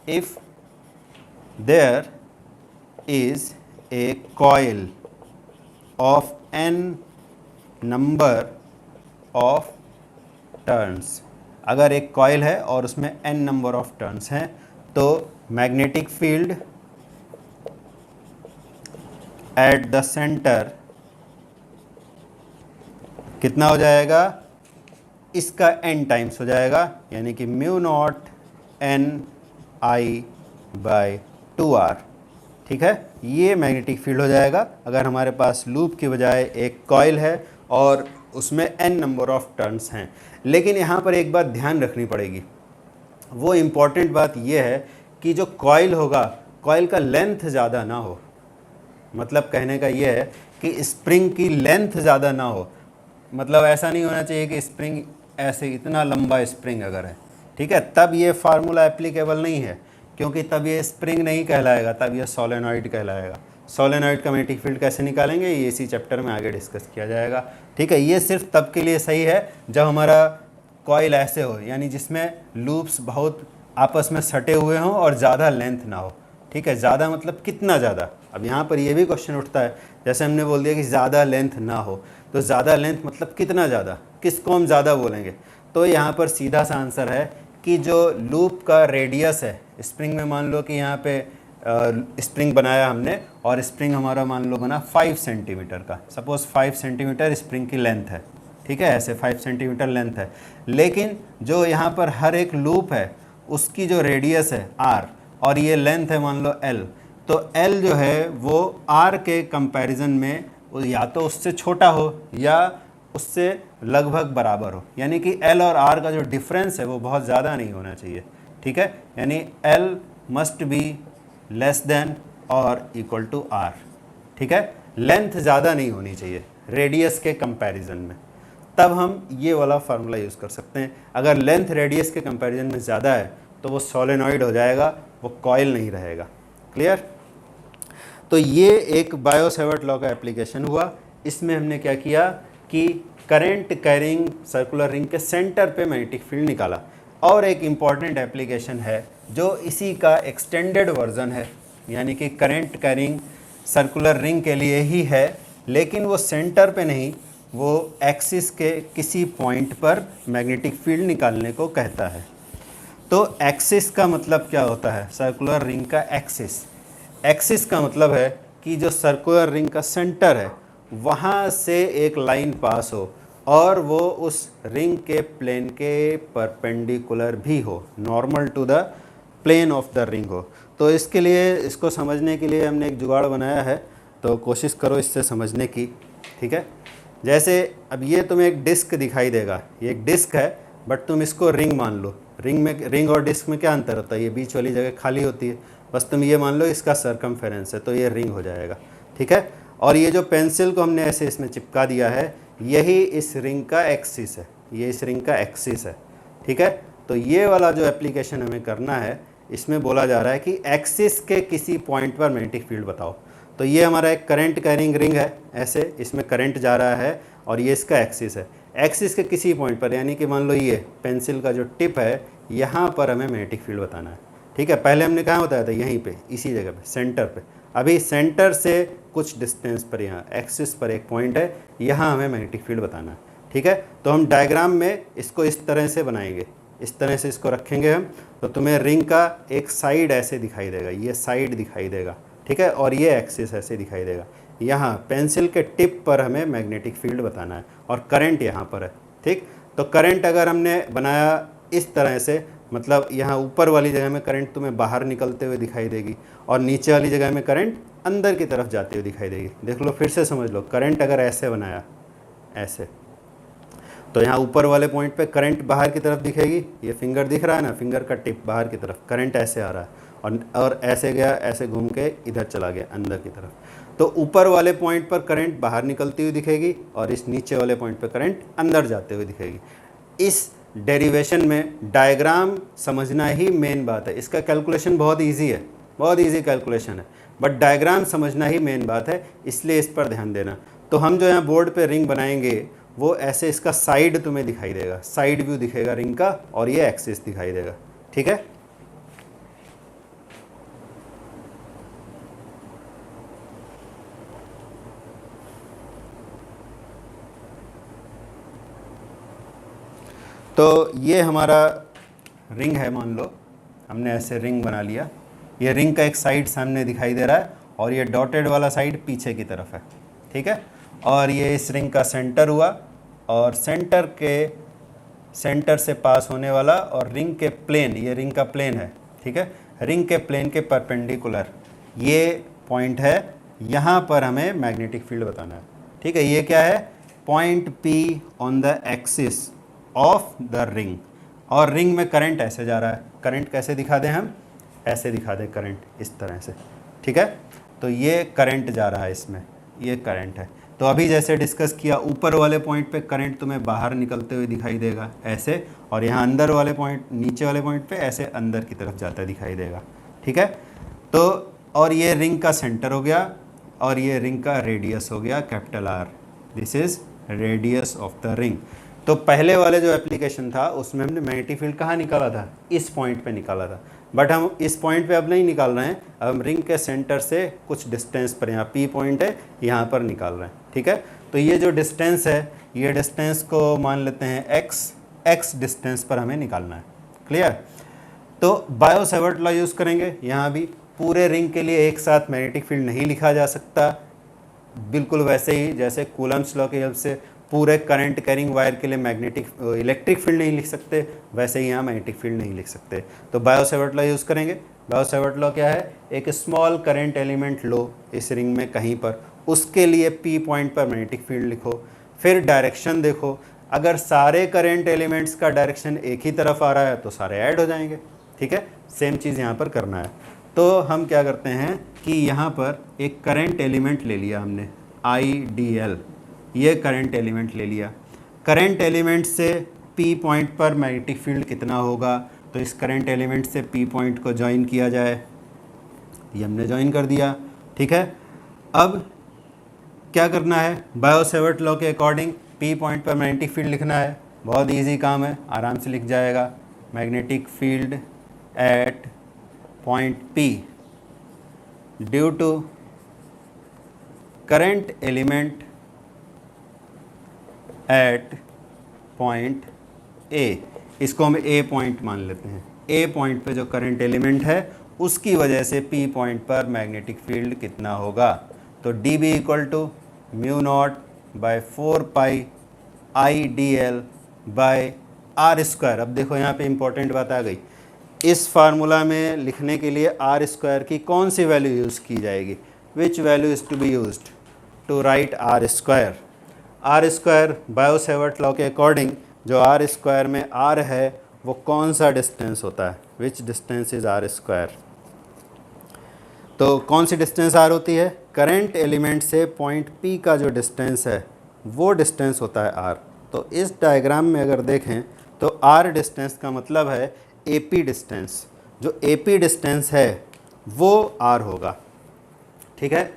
if there is a coil of n number of turns, अगर एक कॉइल है और उसमें n नंबर ऑफ टर्न्स हैं, तो magnetic field at the centre कितना हो जाएगा, इसका n टाइम्स हो जाएगा, यानी कि म्यू नॉट Ni/2r। ठीक है, ये मैग्नेटिक फील्ड हो जाएगा अगर हमारे पास लूप की बजाय एक कॉइल है और उसमें n नंबर ऑफ टर्न्स हैं। लेकिन यहाँ पर एक बात ध्यान रखनी पड़ेगी, वो इम्पॉर्टेंट बात ये है कि जो कॉइल होगा, कॉइल का लेंथ ज़्यादा ना हो। मतलब कहने का ये है कि स्प्रिंग की लेंथ ज़्यादा ना हो, मतलब ऐसा नहीं होना चाहिए कि स्प्रिंग ऐसे इतना लंबा स्प्रिंग अगर है, ठीक है, तब ये फार्मूला एप्लीकेबल नहीं है, क्योंकि तब ये स्प्रिंग नहीं कहलाएगा, तब ये सोलेनॉइड कहलाएगा। सोलेनॉइड का मैग्नेटिक फील्ड कैसे निकालेंगे ये इसी चैप्टर में आगे डिस्कस किया जाएगा। ठीक है, ये सिर्फ तब के लिए सही है जब हमारा कॉइल ऐसे हो, यानी जिसमें लूप्स बहुत आपस में सटे हुए हों और ज़्यादा लेंथ ना हो। ठीक है, ज़्यादा मतलब कितना ज़्यादा? अब यहाँ पर ये भी क्वेश्चन उठता है, जैसे हमने बोल दिया कि ज़्यादा लेंथ ना हो, तो ज़्यादा लेंथ मतलब कितना ज़्यादा, किसको हम ज़्यादा बोलेंगे? तो यहाँ पर सीधा सा आंसर है कि जो लूप का रेडियस है, स्प्रिंग में मान लो कि यहाँ पे स्प्रिंग बनाया हमने और स्प्रिंग हमारा मान लो बना 5 सेंटीमीटर का, सपोज़ 5 सेंटीमीटर स्प्रिंग की लेंथ है। ठीक है, ऐसे 5 सेंटीमीटर लेंथ है, लेकिन जो यहाँ पर हर एक लूप है उसकी जो रेडियस है r और ये लेंथ है मान लो l, तो l जो है वो r के कंपैरिजन में या तो उससे छोटा हो या उससे लगभग बराबर हो, यानी कि l और r का जो डिफरेंस है वो बहुत ज़्यादा नहीं होना चाहिए। ठीक है, यानी l must be less than और इक्वल टू r। ठीक है, लेंथ ज़्यादा नहीं होनी चाहिए रेडियस के कंपैरिजन में, तब हम ये वाला फार्मूला यूज़ कर सकते हैं। अगर लेंथ रेडियस के कंपैरिजन में ज़्यादा है तो वो सोलेनॉइड हो जाएगा, वो कॉइल नहीं रहेगा। क्लियर? तो ये एक बायो-सेवर्ट लॉ का एप्लीकेशन हुआ। इसमें हमने क्या किया कि करंट कैरिंग सर्कुलर रिंग के सेंटर पे मैग्नेटिक फील्ड निकाला। और एक इम्पॉर्टेंट एप्लीकेशन है जो इसी का एक्सटेंडेड वर्जन है, यानी कि करंट कैरिंग सर्कुलर रिंग के लिए ही है, लेकिन वो सेंटर पे नहीं, वो एक्सिस के किसी पॉइंट पर मैग्नेटिक फील्ड निकालने को कहता है। तो एक्सिस का मतलब क्या होता है? सर्कुलर रिंग का एक्सिस। एक्सिस का मतलब है कि जो सर्कुलर रिंग का सेंटर है वहाँ से एक लाइन पास हो और वो उस रिंग के प्लेन के परपेंडिकुलर भी हो, normal to the plane of the ring हो। तो इसके लिए, इसको समझने के लिए हमने एक जुगाड़ बनाया है, तो कोशिश करो इससे समझने की, ठीक है। जैसे अब ये तुम्हें एक डिस्क दिखाई देगा, ये एक डिस्क है बट तुम इसको रिंग मान लो। रिंग और डिस्क में क्या अंतर होता है? ये बीच वाली जगह खाली होती है, बस तुम ये मान लो इसका सरकमफेरेंस है, तो ये रिंग हो जाएगा, ठीक है। और ये जो पेंसिल को हमने ऐसे इसमें चिपका दिया है, यही इस रिंग का एक्सिस है, ये इस रिंग का एक्सिस है, ठीक है। तो ये वाला जो एप्लीकेशन हमें करना है, इसमें बोला जा रहा है कि एक्सिस के किसी पॉइंट पर मैग्नेटिक फील्ड बताओ। तो ये हमारा एक करंट कैरिंग रिंग है, ऐसे इसमें करंट जा रहा है और ये इसका एक्सिस है। एक्सिस के किसी पॉइंट पर, यानी कि मान लो ये पेंसिल का जो टिप है, यहाँ पर हमें मैग्नेटिक फील्ड बताना है, ठीक है। पहले हमने कहाँ बताया था? यहीं पे, इसी जगह पे, सेंटर पे। अभी सेंटर से कुछ डिस्टेंस पर, यहाँ एक्सिस पर एक पॉइंट है, यहाँ हमें मैग्नेटिक फील्ड बताना है, ठीक है। तो हम डायग्राम में इसको इस तरह से बनाएंगे, इस तरह से इसको रखेंगे हम, तो तुम्हें रिंग का एक साइड ऐसे दिखाई देगा, ये साइड दिखाई देगा, ठीक है, और ये एक्सिस ऐसे दिखाई देगा। यहाँ पेंसिल के टिप पर हमें मैग्नेटिक फील्ड बताना है और करंट यहाँ पर है, ठीक। तो करंट अगर हमने बनाया इस तरह से, मतलब यहाँ ऊपर वाली जगह में करंट तुम्हें बाहर निकलते हुए दिखाई देगी और नीचे वाली जगह में करंट अंदर की तरफ जाते हुए दिखाई देगी। देख लो, फिर से समझ लो, करंट अगर ऐसे बनाया, ऐसे, तो यहाँ ऊपर वाले पॉइंट पे करंट बाहर की तरफ दिखेगी, ये फिंगर दिख रहा है ना, फिंगर का टिप बाहर की तरफ, करंट ऐसे आ रहा है और ऐसे गया, ऐसे घूम के इधर चला गया अंदर की तरफ। तो ऊपर वाले पॉइंट पर करंट बाहर निकलती हुई दिखेगी और इस नीचे वाले पॉइंट पर करंट अंदर जाते हुए दिखेगी। इस डेरिवेशन में डायग्राम समझना ही मेन बात है। इसका कैलकुलेशन बहुत ईजी है, बहुत ईजी कैलकुलेशन है, बट डायग्राम समझना ही मेन बात है, इसलिए इस पर ध्यान देना। तो हम जो यहाँ बोर्ड पे रिंग बनाएंगे, वो ऐसे इसका साइड तुम्हें दिखाई देगा, साइड व्यू दिखेगा रिंग का, और ये एक्सिस दिखाई देगा, ठीक है। तो ये हमारा रिंग है, मान लो हमने ऐसे रिंग बना लिया, ये रिंग का एक साइड सामने दिखाई दे रहा है और ये डॉटेड वाला साइड पीछे की तरफ है, ठीक है। और ये इस रिंग का सेंटर हुआ और सेंटर से पास होने वाला, और रिंग के प्लेन, ये रिंग का प्लेन है, ठीक है, रिंग के प्लेन के परपेंडिकुलर ये पॉइंट है, यहाँ पर हमें मैग्नेटिक फील्ड बताना है, ठीक है। ये क्या है? Point P on the axis of the ring, और रिंग में करंट ऐसे जा रहा है। करंट कैसे दिखा दें हम? ऐसे दिखा दें करंट, इस तरह से, ठीक है। तो ये करंट जा रहा है इसमें, ये करंट है। तो अभी जैसे डिस्कस किया, ऊपर वाले पॉइंट पे करंट तुम्हें बाहर निकलते हुए दिखाई देगा ऐसे, और यहाँ अंदर वाले पॉइंट, नीचे वाले पॉइंट पे ऐसे अंदर की तरफ जाता दिखाई देगा, ठीक है। तो और ये रिंग का सेंटर हो गया और ये रिंग का रेडियस हो गया capital R। This is radius of the ring. तो पहले वाले जो एप्लीकेशन था उसमें हमने मैग्नेटिक फील्ड कहाँ निकाला था? इस पॉइंट पे निकाला था, बट हम इस पॉइंट पे अब नहीं निकाल रहे हैं, अब हम रिंग के सेंटर से कुछ डिस्टेंस पर, यहाँ P पॉइंट है, यहाँ पर निकाल रहे हैं, ठीक है। तो ये जो डिस्टेंस है, ये डिस्टेंस को मान लेते हैं x डिस्टेंस पर हमें निकालना है, क्लियर। तो बायो सेवर्ट लॉ यूज़ करेंगे। यहाँ भी पूरे रिंग के लिए एक साथ मैग्नेटिक फील्ड नहीं लिखा जा सकता, बिल्कुल वैसे ही जैसे कूलम्स लॉ की हेल्प से पूरे करंट कैरिंग वायर के लिए इलेक्ट्रिक फील्ड नहीं लिख सकते, वैसे ही यहाँ मैग्नेटिक फील्ड नहीं लिख सकते। तो बायो सेवर्ट लॉ यूज़ करेंगे। बायो सेवर्ट लॉ क्या है? एक स्मॉल करंट एलिमेंट लो इस रिंग में कहीं पर, उसके लिए P पॉइंट पर मैग्नेटिक फील्ड लिखो, फिर डायरेक्शन देखो, अगर सारे करंट एलिमेंट्स का डायरेक्शन एक ही तरफ आ रहा है तो सारे ऐड हो जाएंगे, ठीक है। सेम चीज़ यहाँ पर करना है। तो हम क्या करते हैं कि यहाँ पर एक करंट एलिमेंट ले लिया हमने, IDL, ये करंट एलिमेंट ले लिया। करंट एलिमेंट से P पॉइंट पर मैग्नेटिक फील्ड कितना होगा? तो इस करंट एलिमेंट से P पॉइंट को ज्वाइन किया जाए, ये हमने ज्वाइन कर दिया, ठीक है। अब क्या करना है? बायो सेवर्ट लॉ के अकॉर्डिंग P पॉइंट पर मैग्नेटिक फील्ड लिखना है। बहुत इजी काम है, आराम से लिख जाएगा। Magnetic field at point P due to current element at point A, इसको हम ए पॉइंट मान लेते हैं। ए पॉइंट पे जो करंट एलिमेंट है उसकी वजह से पी पॉइंट पर मैग्नेटिक फील्ड कितना होगा। तो D B equal to mu naught by 4 pi I D L by R square. अब देखो यहाँ पे इंपॉर्टेंट बात आ गई, इस फार्मूला में लिखने के लिए आर स्क्वायर की कौन सी वैल्यू यूज़ की जाएगी, which value is to be used to write R square. R square Biot Savart law के अकॉर्डिंग जो आर स्क्वायर में आर है वो कौन सा डिस्टेंस होता है, which distance is R square. तो कौन सी डिस्टेंस आर होती है, करंट एलिमेंट से पॉइंट पी का जो डिस्टेंस है वो डिस्टेंस होता है आर। तो इस डायग्राम में अगर देखें तो आर डिस्टेंस का मतलब है एपी डिस्टेंस, जो एपी डिस्टेंस है वो आर होगा। ठीक है,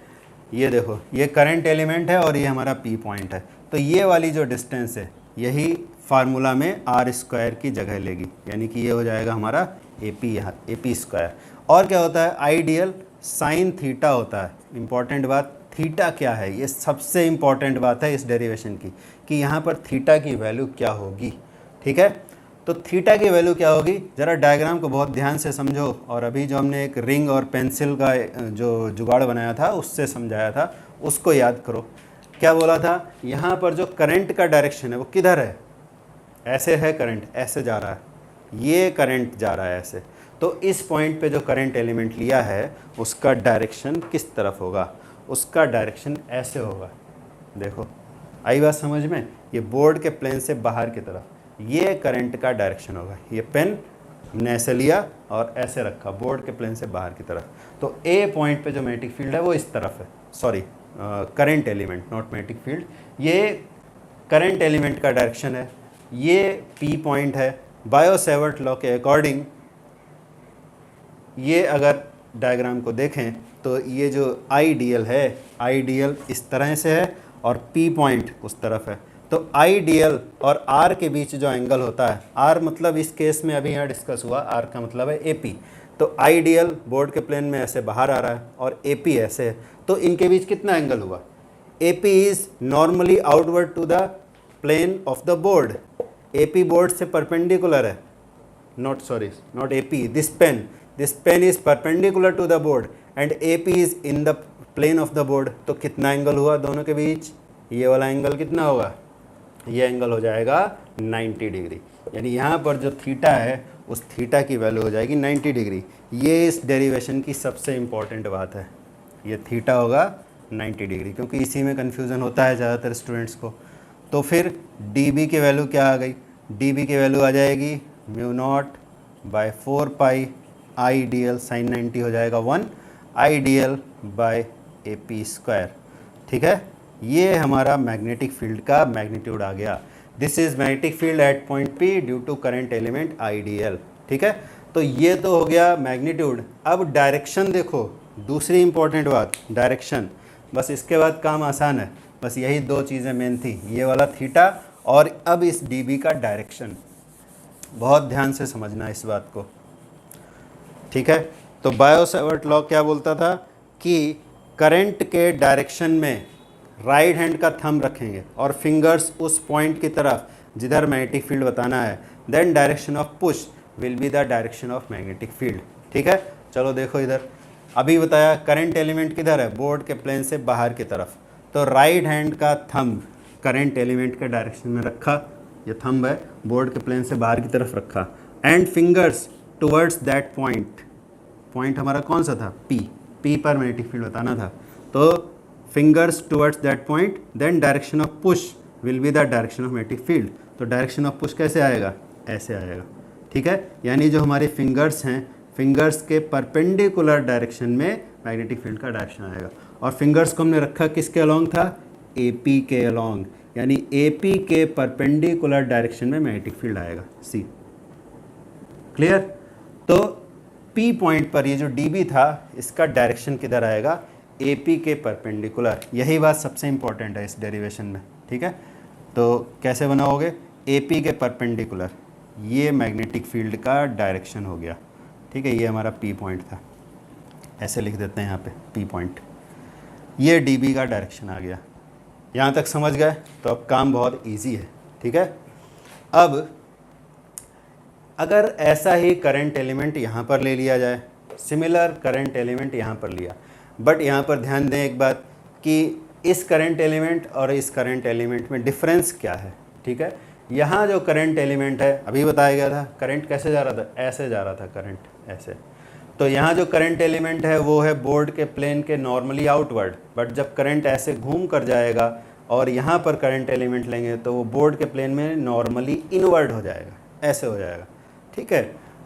ये देखो ये करंट एलिमेंट है और ये हमारा पी पॉइंट है, तो ये वाली जो डिस्टेंस है यही फार्मूला में आर स्क्वायर की जगह लेगी, यानी कि ये हो जाएगा हमारा एपी, यहाँ एपी स्क्वायर। और क्या होता है, आइडियल साइन थीटा होता है। इंपॉर्टेंट बात, थीटा क्या है, ये सबसे इंपॉर्टेंट बात है इस डेरिवेशन की, कि यहाँ पर थीटा की वैल्यू क्या होगी। ठीक है, तो थीटा की वैल्यू क्या होगी, ज़रा डायग्राम को बहुत ध्यान से समझो। और अभी जो हमने एक रिंग और पेंसिल का जो जुगाड़ बनाया था उससे समझाया था, उसको याद करो। क्या बोला था, यहाँ पर जो करंट का डायरेक्शन है वो किधर है, ऐसे है करंट, ऐसे जा रहा है, ये करंट जा रहा है ऐसे। तो इस पॉइंट पे जो करंट एलिमेंट लिया है उसका डायरेक्शन किस तरफ होगा, उसका डायरेक्शन ऐसे होगा। देखो आई बात समझ में, ये बोर्ड के प्लेन से बाहर की तरफ ये करंट का डायरेक्शन होगा। ये पेन हमने ऐसे लिया और ऐसे रखा बोर्ड के प्लेन से बाहर की तरफ, तो ए पॉइंट पे जो मैग्नेटिक फील्ड है वो इस तरफ है, sorry current element not magnetic field, ये करंट एलिमेंट का डायरेक्शन है, ये पी पॉइंट है। बायो-सेवर्ट लॉ के अकॉर्डिंग ये अगर डायग्राम को देखें तो ये जो आइडियल है, आइडियल इस तरह से है और पी पॉइंट उस तरफ है। तो आइडियल और आर के बीच जो एंगल होता है, आर मतलब इस केस में अभी यहाँ डिस्कस हुआ, आर का मतलब है एपी। तो आइडियल बोर्ड के प्लेन में ऐसे बाहर आ रहा है और एपी ऐसे है, तो इनके बीच कितना एंगल हुआ, AP is normally outward to the plane of the board. AP board से परपेंडिकुलर है, not AP, this pen is perpendicular to the board and AP is in the plane of the board. तो कितना angle हुआ दोनों के बीच, ये वाला angle कितना होगा, ये एंगल हो जाएगा 90 डिग्री। यानी यहाँ पर जो थीटा है उस थीटा की वैल्यू हो जाएगी 90 डिग्री। ये इस डेरिवेशन की सबसे इम्पॉर्टेंट बात है, ये थीटा होगा 90 डिग्री, क्योंकि इसी में कन्फ्यूज़न होता है ज़्यादातर स्टूडेंट्स को। तो फिर डी बी की वैल्यू क्या आ गई, डी बी की वैल्यू आ जाएगी mu naught by 4 pi I D L sine 90 हो जाएगा 1 I D L by A P square. ठीक है, ये हमारा मैग्नेटिक फील्ड का मैग्नीट्यूड आ गया। This is magnetic field at point P due to current element I D L. ठीक है, तो ये तो हो गया मैग्नीट्यूड। अब डायरेक्शन देखो, दूसरी इंपॉर्टेंट बात डायरेक्शन, बस इसके बाद काम आसान है, बस यही दो चीज़ें मेन थी, ये वाला थीटा और अब इस डी बी का डायरेक्शन। बहुत ध्यान से समझना इस बात को। ठीक है, तो बायो-सेवर्ट लॉ क्या बोलता था कि करंट के डायरेक्शन में राइट हैंड का थंब रखेंगे और फिंगर्स उस पॉइंट की तरफ जिधर मैग्नेटिक फील्ड बताना है, then direction of push will be the direction of magnetic field. ठीक है, चलो देखो इधर अभी बताया करंट एलिमेंट किधर है, बोर्ड के प्लेन से बाहर की तरफ, तो राइट हैंड का थंब करंट एलिमेंट के डायरेक्शन में रखा, ये थंब है बोर्ड के प्लेन से बाहर की तरफ रखा, and fingers towards that point हमारा कौन सा था, पी पर मैग्नेटिक फील्ड बताना था, तो fingers towards that point, then direction of push will be the direction of magnetic field. तो डायरेक्शन ऑफ पुश कैसे आएगा, ऐसे आएगा। ठीक है, यानी जो हमारे फिंगर्स हैं, फिंगर्स के परपेंडिकुलर डायरेक्शन में मैग्नेटिक फील्ड का डायरेक्शन आएगा। और फिंगर्स को हमने रखा किसके अलोंग था, एपी के अलोंग, यानी एपी के परपेंडिकुलर डायरेक्शन में मैग्नेटिक फील्ड आएगा, सी क्लियर। तो पी पॉइंट पर ये जो डीबी था इसका डायरेक्शन किधर आएगा, एपी के परपेंडिकुलर। यही बात सबसे इंपॉर्टेंट है इस डेरिवेशन में। ठीक है, तो कैसे बनाओगे, एपी के परपेंडिकुलर, ये मैग्नेटिक फील्ड का डायरेक्शन हो गया। ठीक है, ये हमारा पी पॉइंट था, ऐसे लिख देते हैं यहाँ पे पी पॉइंट, ये डीबी का डायरेक्शन आ गया। यहाँ तक समझ गए? तो अब काम बहुत इजी है, ठीक है। अब अगर ऐसा ही करंट एलिमेंट यहाँ पर ले लिया जाए, सिमिलर करंट एलिमेंट यहाँ पर लिया, बट यहाँ पर ध्यान दें एक बात कि इस करंट एलिमेंट और इस करंट एलिमेंट में डिफरेंस क्या है, ठीक है। यहाँ जो करंट एलिमेंट है, अभी बताया गया था करंट कैसे जा रहा था, ऐसे जा रहा था करंट, ऐसे। तो यहाँ जो करंट एलिमेंट है वो है बोर्ड के प्लेन के नॉर्मली आउटवर्ड, बट जब करंट ऐसे घूम कर जाएगा और यहाँ पर करंट एलिमेंट लेंगे तो वो बोर्ड के प्लेन में नॉर्मली इनवर्ड हो जाएगा, ऐसे हो जाएगा, ठीक है।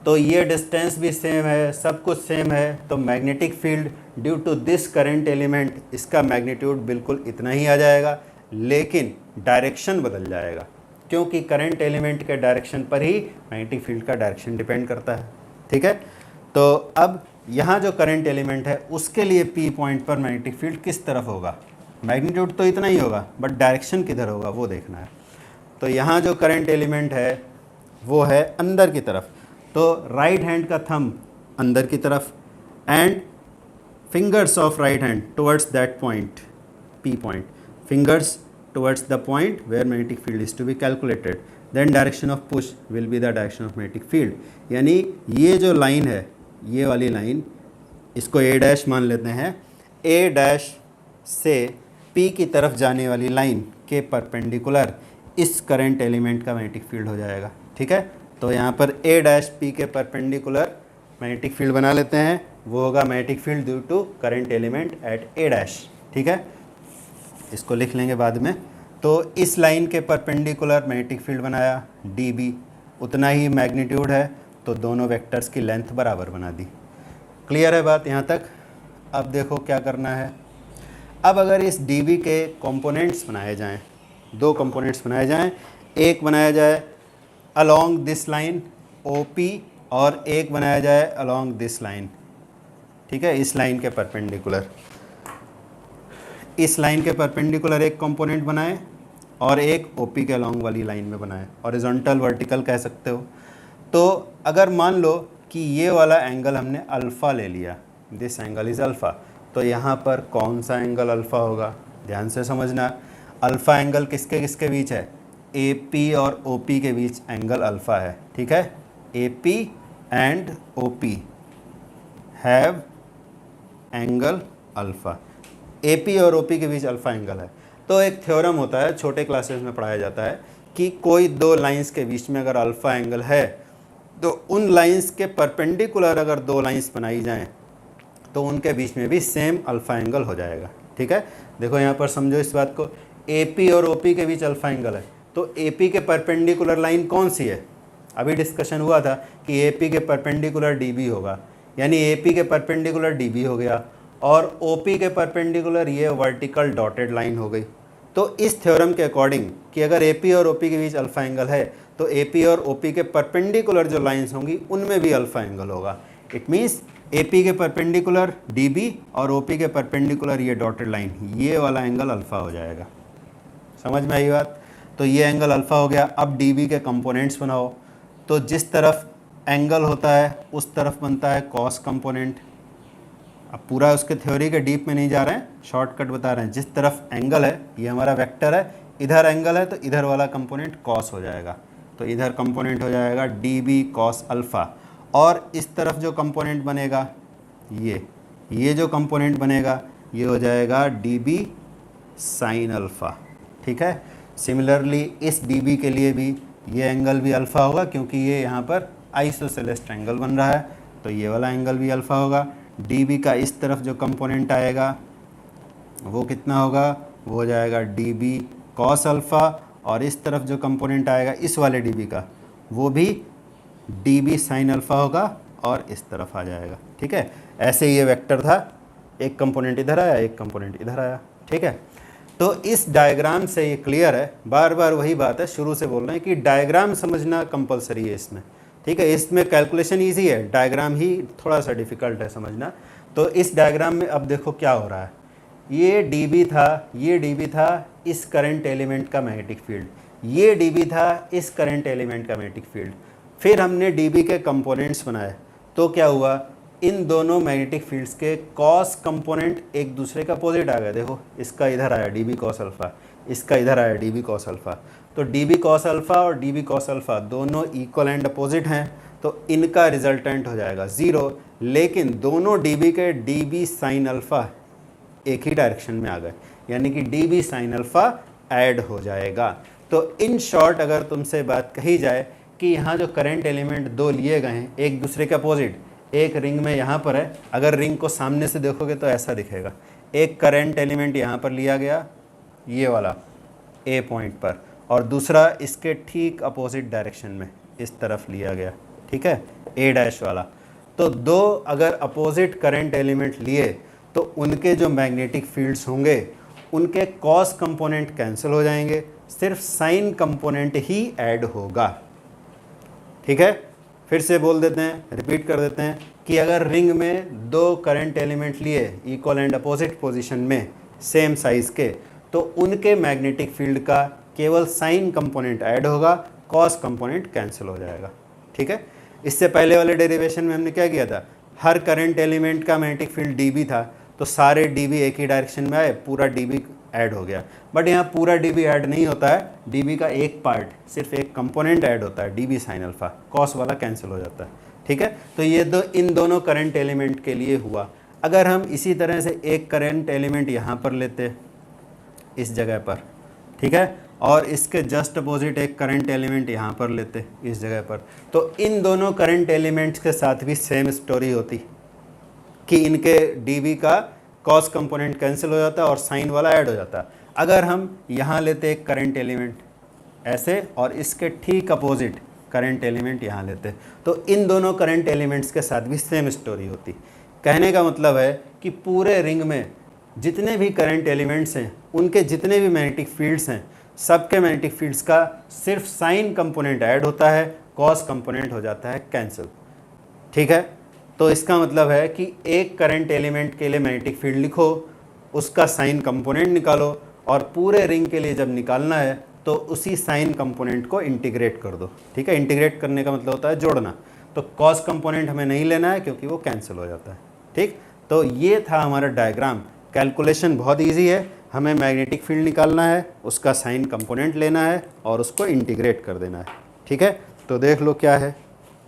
तो ये डिस्टेंस भी सेम है, सब कुछ सेम है, तो magnetic field due to this current element, इसका मैग्नीट्यूड बिल्कुल इतना ही आ जाएगा, लेकिन डायरेक्शन बदल जाएगा, क्योंकि करंट एलिमेंट के डायरेक्शन पर ही मैग्नेटिक फील्ड का डायरेक्शन डिपेंड करता है, ठीक है। तो अब यहाँ जो करंट एलिमेंट है उसके लिए P पॉइंट पर मैग्नेटिक फील्ड किस तरफ होगा, मैग्नीट्यूड तो इतना ही होगा, बट डायरेक्शन किधर होगा वो देखना है। तो यहाँ जो करंट एलिमेंट है वो है अंदर की तरफ, तो राइट हैंड का थंब अंदर की तरफ and fingers of right hand towards that point, P point, fingers towards the point where magnetic field is to be calculated, then direction of push will be the direction of magnetic field. यानी ये जो line है, ये वाली line, इसको A' मान लेते हैं, A' से P की तरफ जाने वाली लाइन के परपेंडिकुलर इस करंट एलिमेंट का मैग्नेटिक फील्ड हो जाएगा, ठीक है। तो यहाँ पर A' P के परपेंडिकुलर मैग्नेटिक फील्ड बना लेते हैं, वो होगा magnetic field due to current element at A', ठीक है। इसको लिख लेंगे बाद में। तो इस लाइन के परपेंडिकुलर मैग्नेटिक फील्ड बनाया dB, उतना ही मैग्नीट्यूड है, तो दोनों वेक्टर्स की लेंथ बराबर बना दी। क्लियर है बात यहाँ तक? अब देखो क्या करना है। अब अगर इस dB के कंपोनेंट्स बनाए जाएं, दो कंपोनेंट्स बनाए जाएं, एक बनाया जाए अलोंग दिस लाइन OP और एक बनाया जाए अलोंग दिस लाइन, ठीक है, इस लाइन के परपेंडिकुलर, इस लाइन के परपेंडिकुलर एक कंपोनेंट बनाए और एक OP के अलोंग वाली लाइन में बनाए, हॉरिजॉन्टल वर्टिकल कह सकते हो। तो अगर मान लो कि ये वाला एंगल हमने अल्फ़ा ले लिया, दिस एंगल इज़ अल्फ़ा, तो यहाँ पर कौन सा एंगल अल्फ़ा होगा, ध्यान से समझना। अल्फ़ा एंगल किसके किसके बीच है, AP और OP के बीच एंगल अल्फ़ा है, ठीक है। AP and OP have angle alpha, AP और OP के बीच अल्फ़ा एंगल है। तो एक थ्योरम होता है, छोटे क्लासेस में पढ़ाया जाता है, कि कोई दो लाइंस के बीच में अगर अल्फ़ा एंगल है तो उन लाइंस के परपेंडिकुलर अगर दो लाइंस बनाई जाएं तो उनके बीच में भी सेम अल्फ़ा एंगल हो जाएगा, ठीक है। देखो यहाँ पर समझो इस बात को, AP और OP के बीच अल्फ़ा एंगल है, तो AP के परपेंडिकुलर लाइन कौन सी है, अभी डिस्कशन हुआ था कि AP के परपेंडिकुलर DB होगा, यानी AP के परपेंडिकुलर DB हो गया और OP के परपेंडिकुलर ये वर्टिकल डॉटेड लाइन हो गई। तो इस थ्योरम के अकॉर्डिंग कि अगर AP और OP के बीच अल्फ़ा एंगल है तो AP और OP के परपेंडिकुलर जो लाइंस होंगी उनमें भी अल्फ़ा एंगल होगा। इट मीन्स AP के परपेंडिकुलर DB और OP के परपेंडिकुलर ये डॉटेड लाइन, ये वाला एंगल अल्फ़ा हो जाएगा। समझ में आई बात? तो ये एंगल अल्फ़ा हो गया। अब DB के कंपोनेंट्स बनाओ, तो जिस तरफ एंगल होता है उस तरफ बनता है कॉस कंपोनेंट। अब पूरा उसके थ्योरी के डीप में नहीं जा रहे हैं, शॉर्टकट बता रहे हैं। जिस तरफ एंगल है, ये हमारा वेक्टर है, इधर एंगल है तो इधर वाला कंपोनेंट कॉस हो जाएगा, तो इधर कंपोनेंट हो जाएगा DB कॉस अल्फ़ा। और इस तरफ जो कंपोनेंट बनेगा, ये जो कंपोनेंट बनेगा ये हो जाएगा DB साइन अल्फ़ा, ठीक है। सिमिलरली इस DB के लिए भी ये एंगल भी अल्फ़ा होगा, क्योंकि ये यहाँ पर आइसोसेलेस ट्रायंगल बन रहा है, तो ये वाला एंगल भी अल्फ़ा होगा। DB का इस तरफ जो कंपोनेंट आएगा वो कितना होगा, वो हो जाएगा DB कॉस अल्फ़ा, और इस तरफ जो कंपोनेंट आएगा इस वाले DB का वो भी DB साइन अल्फ़ा होगा और इस तरफ आ जाएगा, ठीक है। ऐसे ये वेक्टर था, एक कंपोनेंट इधर आया, एक कंपोनेंट इधर आया, ठीक है। तो इस डायग्राम से ये क्लियर है, बार बार वही बात है, शुरू से बोल रहे हैं कि डायग्राम समझना कंपलसरी है इसमें, ठीक है। इसमें कैलकुलेशन इजी है, डायग्राम ही थोड़ा सा डिफ़िकल्ट है समझना। तो इस डायग्राम में अब देखो क्या हो रहा है, ये DB था, ये DB था इस करंट एलिमेंट का मैग्नेटिक फील्ड, ये DB था इस करंट एलिमेंट का मैग्नेटिक फील्ड। फिर हमने DB के कंपोनेंट्स बनाए, तो क्या हुआ, इन दोनों मैग्नेटिक फील्ड्स के कॉस कंपोनेंट एक दूसरे का अपोजिट आ गए। देखो इसका इधर आया DB कॉस अल्फ़ा, इसका इधर आया डी बी कॉस अल्फ़ा। तो डी बी कॉस अल्फ़ा और डी बी कॉस अल्फ़ा दोनों इक्वल एंड अपोजिट हैं, तो इनका रिजल्टेंट हो जाएगा 0। लेकिन दोनों डी बी के डी बी साइन अल्फ़ा एक ही डायरेक्शन में आ गए, यानी कि D B sine alpha add हो जाएगा। तो इन शॉर्ट अगर तुमसे बात कही जाए कि यहाँ जो करंट एलिमेंट दो लिए गए हैं एक दूसरे के अपोजिट, एक रिंग में यहाँ पर है, अगर रिंग को सामने से देखोगे तो ऐसा दिखेगा, एक करंट एलिमेंट यहाँ पर लिया गया ये वाला ए पॉइंट पर, और दूसरा इसके ठीक अपोजिट डायरेक्शन में इस तरफ लिया गया, ठीक है, ए डैश वाला। तो दो अगर अपोजिट करंट एलिमेंट लिए तो उनके जो मैग्नेटिक फील्ड्स होंगे उनके कॉस कंपोनेंट कैंसिल हो जाएंगे, सिर्फ साइन कंपोनेंट ही ऐड होगा। ठीक है, फिर से बोल देते हैं, रिपीट कर देते हैं कि अगर रिंग में दो करंट एलिमेंट लिए इक्वल एंड अपोजिट पोजीशन में सेम साइज के, तो उनके मैग्नेटिक फील्ड का केवल साइन कंपोनेंट ऐड होगा, कॉस कंपोनेंट कैंसिल हो जाएगा। ठीक है, इससे पहले वाले डेरिवेशन में हमने क्या किया था, हर करंट एलिमेंट का मैग्नेटिक फील्ड dB था, तो सारे dB एक ही डायरेक्शन में आए, पूरा dB ऐड हो गया। बट यहाँ पूरा dB ऐड नहीं होता है, dB का एक पार्ट, सिर्फ एक कंपोनेंट ऐड होता है, dB साइन अल्फा, कॉस वाला कैंसिल हो जाता है। ठीक है, तो ये इन दोनों करंट एलिमेंट के लिए हुआ। अगर हम इसी तरह से एक करंट एलिमेंट यहाँ पर लेते इस जगह पर, ठीक है, और इसके जस्ट अपोजिट एक करंट एलिमेंट यहाँ पर लेते इस जगह पर, तो इन दोनों करंट एलिमेंट्स के साथ भी सेम स्टोरी होती कि इनके dB का कॉस कंपोनेंट कैंसिल हो जाता और साइन वाला ऐड हो जाता। अगर हम यहाँ लेते एक करंट एलिमेंट ऐसे और इसके ठीक अपोजिट करंट एलिमेंट यहाँ लेते, तो इन दोनों करंट एलिमेंट्स के साथ भी सेम स्टोरी होती। कहने का मतलब है कि पूरे रिंग में जितने भी करंट एलिमेंट्स हैं उनके जितने भी मैग्नेटिक फील्ड्स हैं, सबके मैग्नेटिक फील्ड्स का सिर्फ साइन कंपोनेंट ऐड होता है, कॉस कंपोनेंट हो जाता है कैंसिल। ठीक है, तो इसका मतलब है कि एक करंट एलिमेंट के लिए मैग्नेटिक फील्ड लिखो, उसका साइन कंपोनेंट निकालो, और पूरे रिंग के लिए जब निकालना है तो उसी साइन कंपोनेंट को इंटीग्रेट कर दो। ठीक है, इंटीग्रेट करने का मतलब होता है जोड़ना, तो कॉस कंपोनेंट हमें नहीं लेना है क्योंकि वो कैंसिल हो जाता है। ठीक, तो ये था हमारा डायग्राम। कैलकुलेशन बहुत ईजी है, हमें मैग्नेटिक फील्ड निकालना है, उसका साइन कंपोनेंट लेना है और उसको इंटीग्रेट कर देना है। ठीक है, तो देख लो क्या है,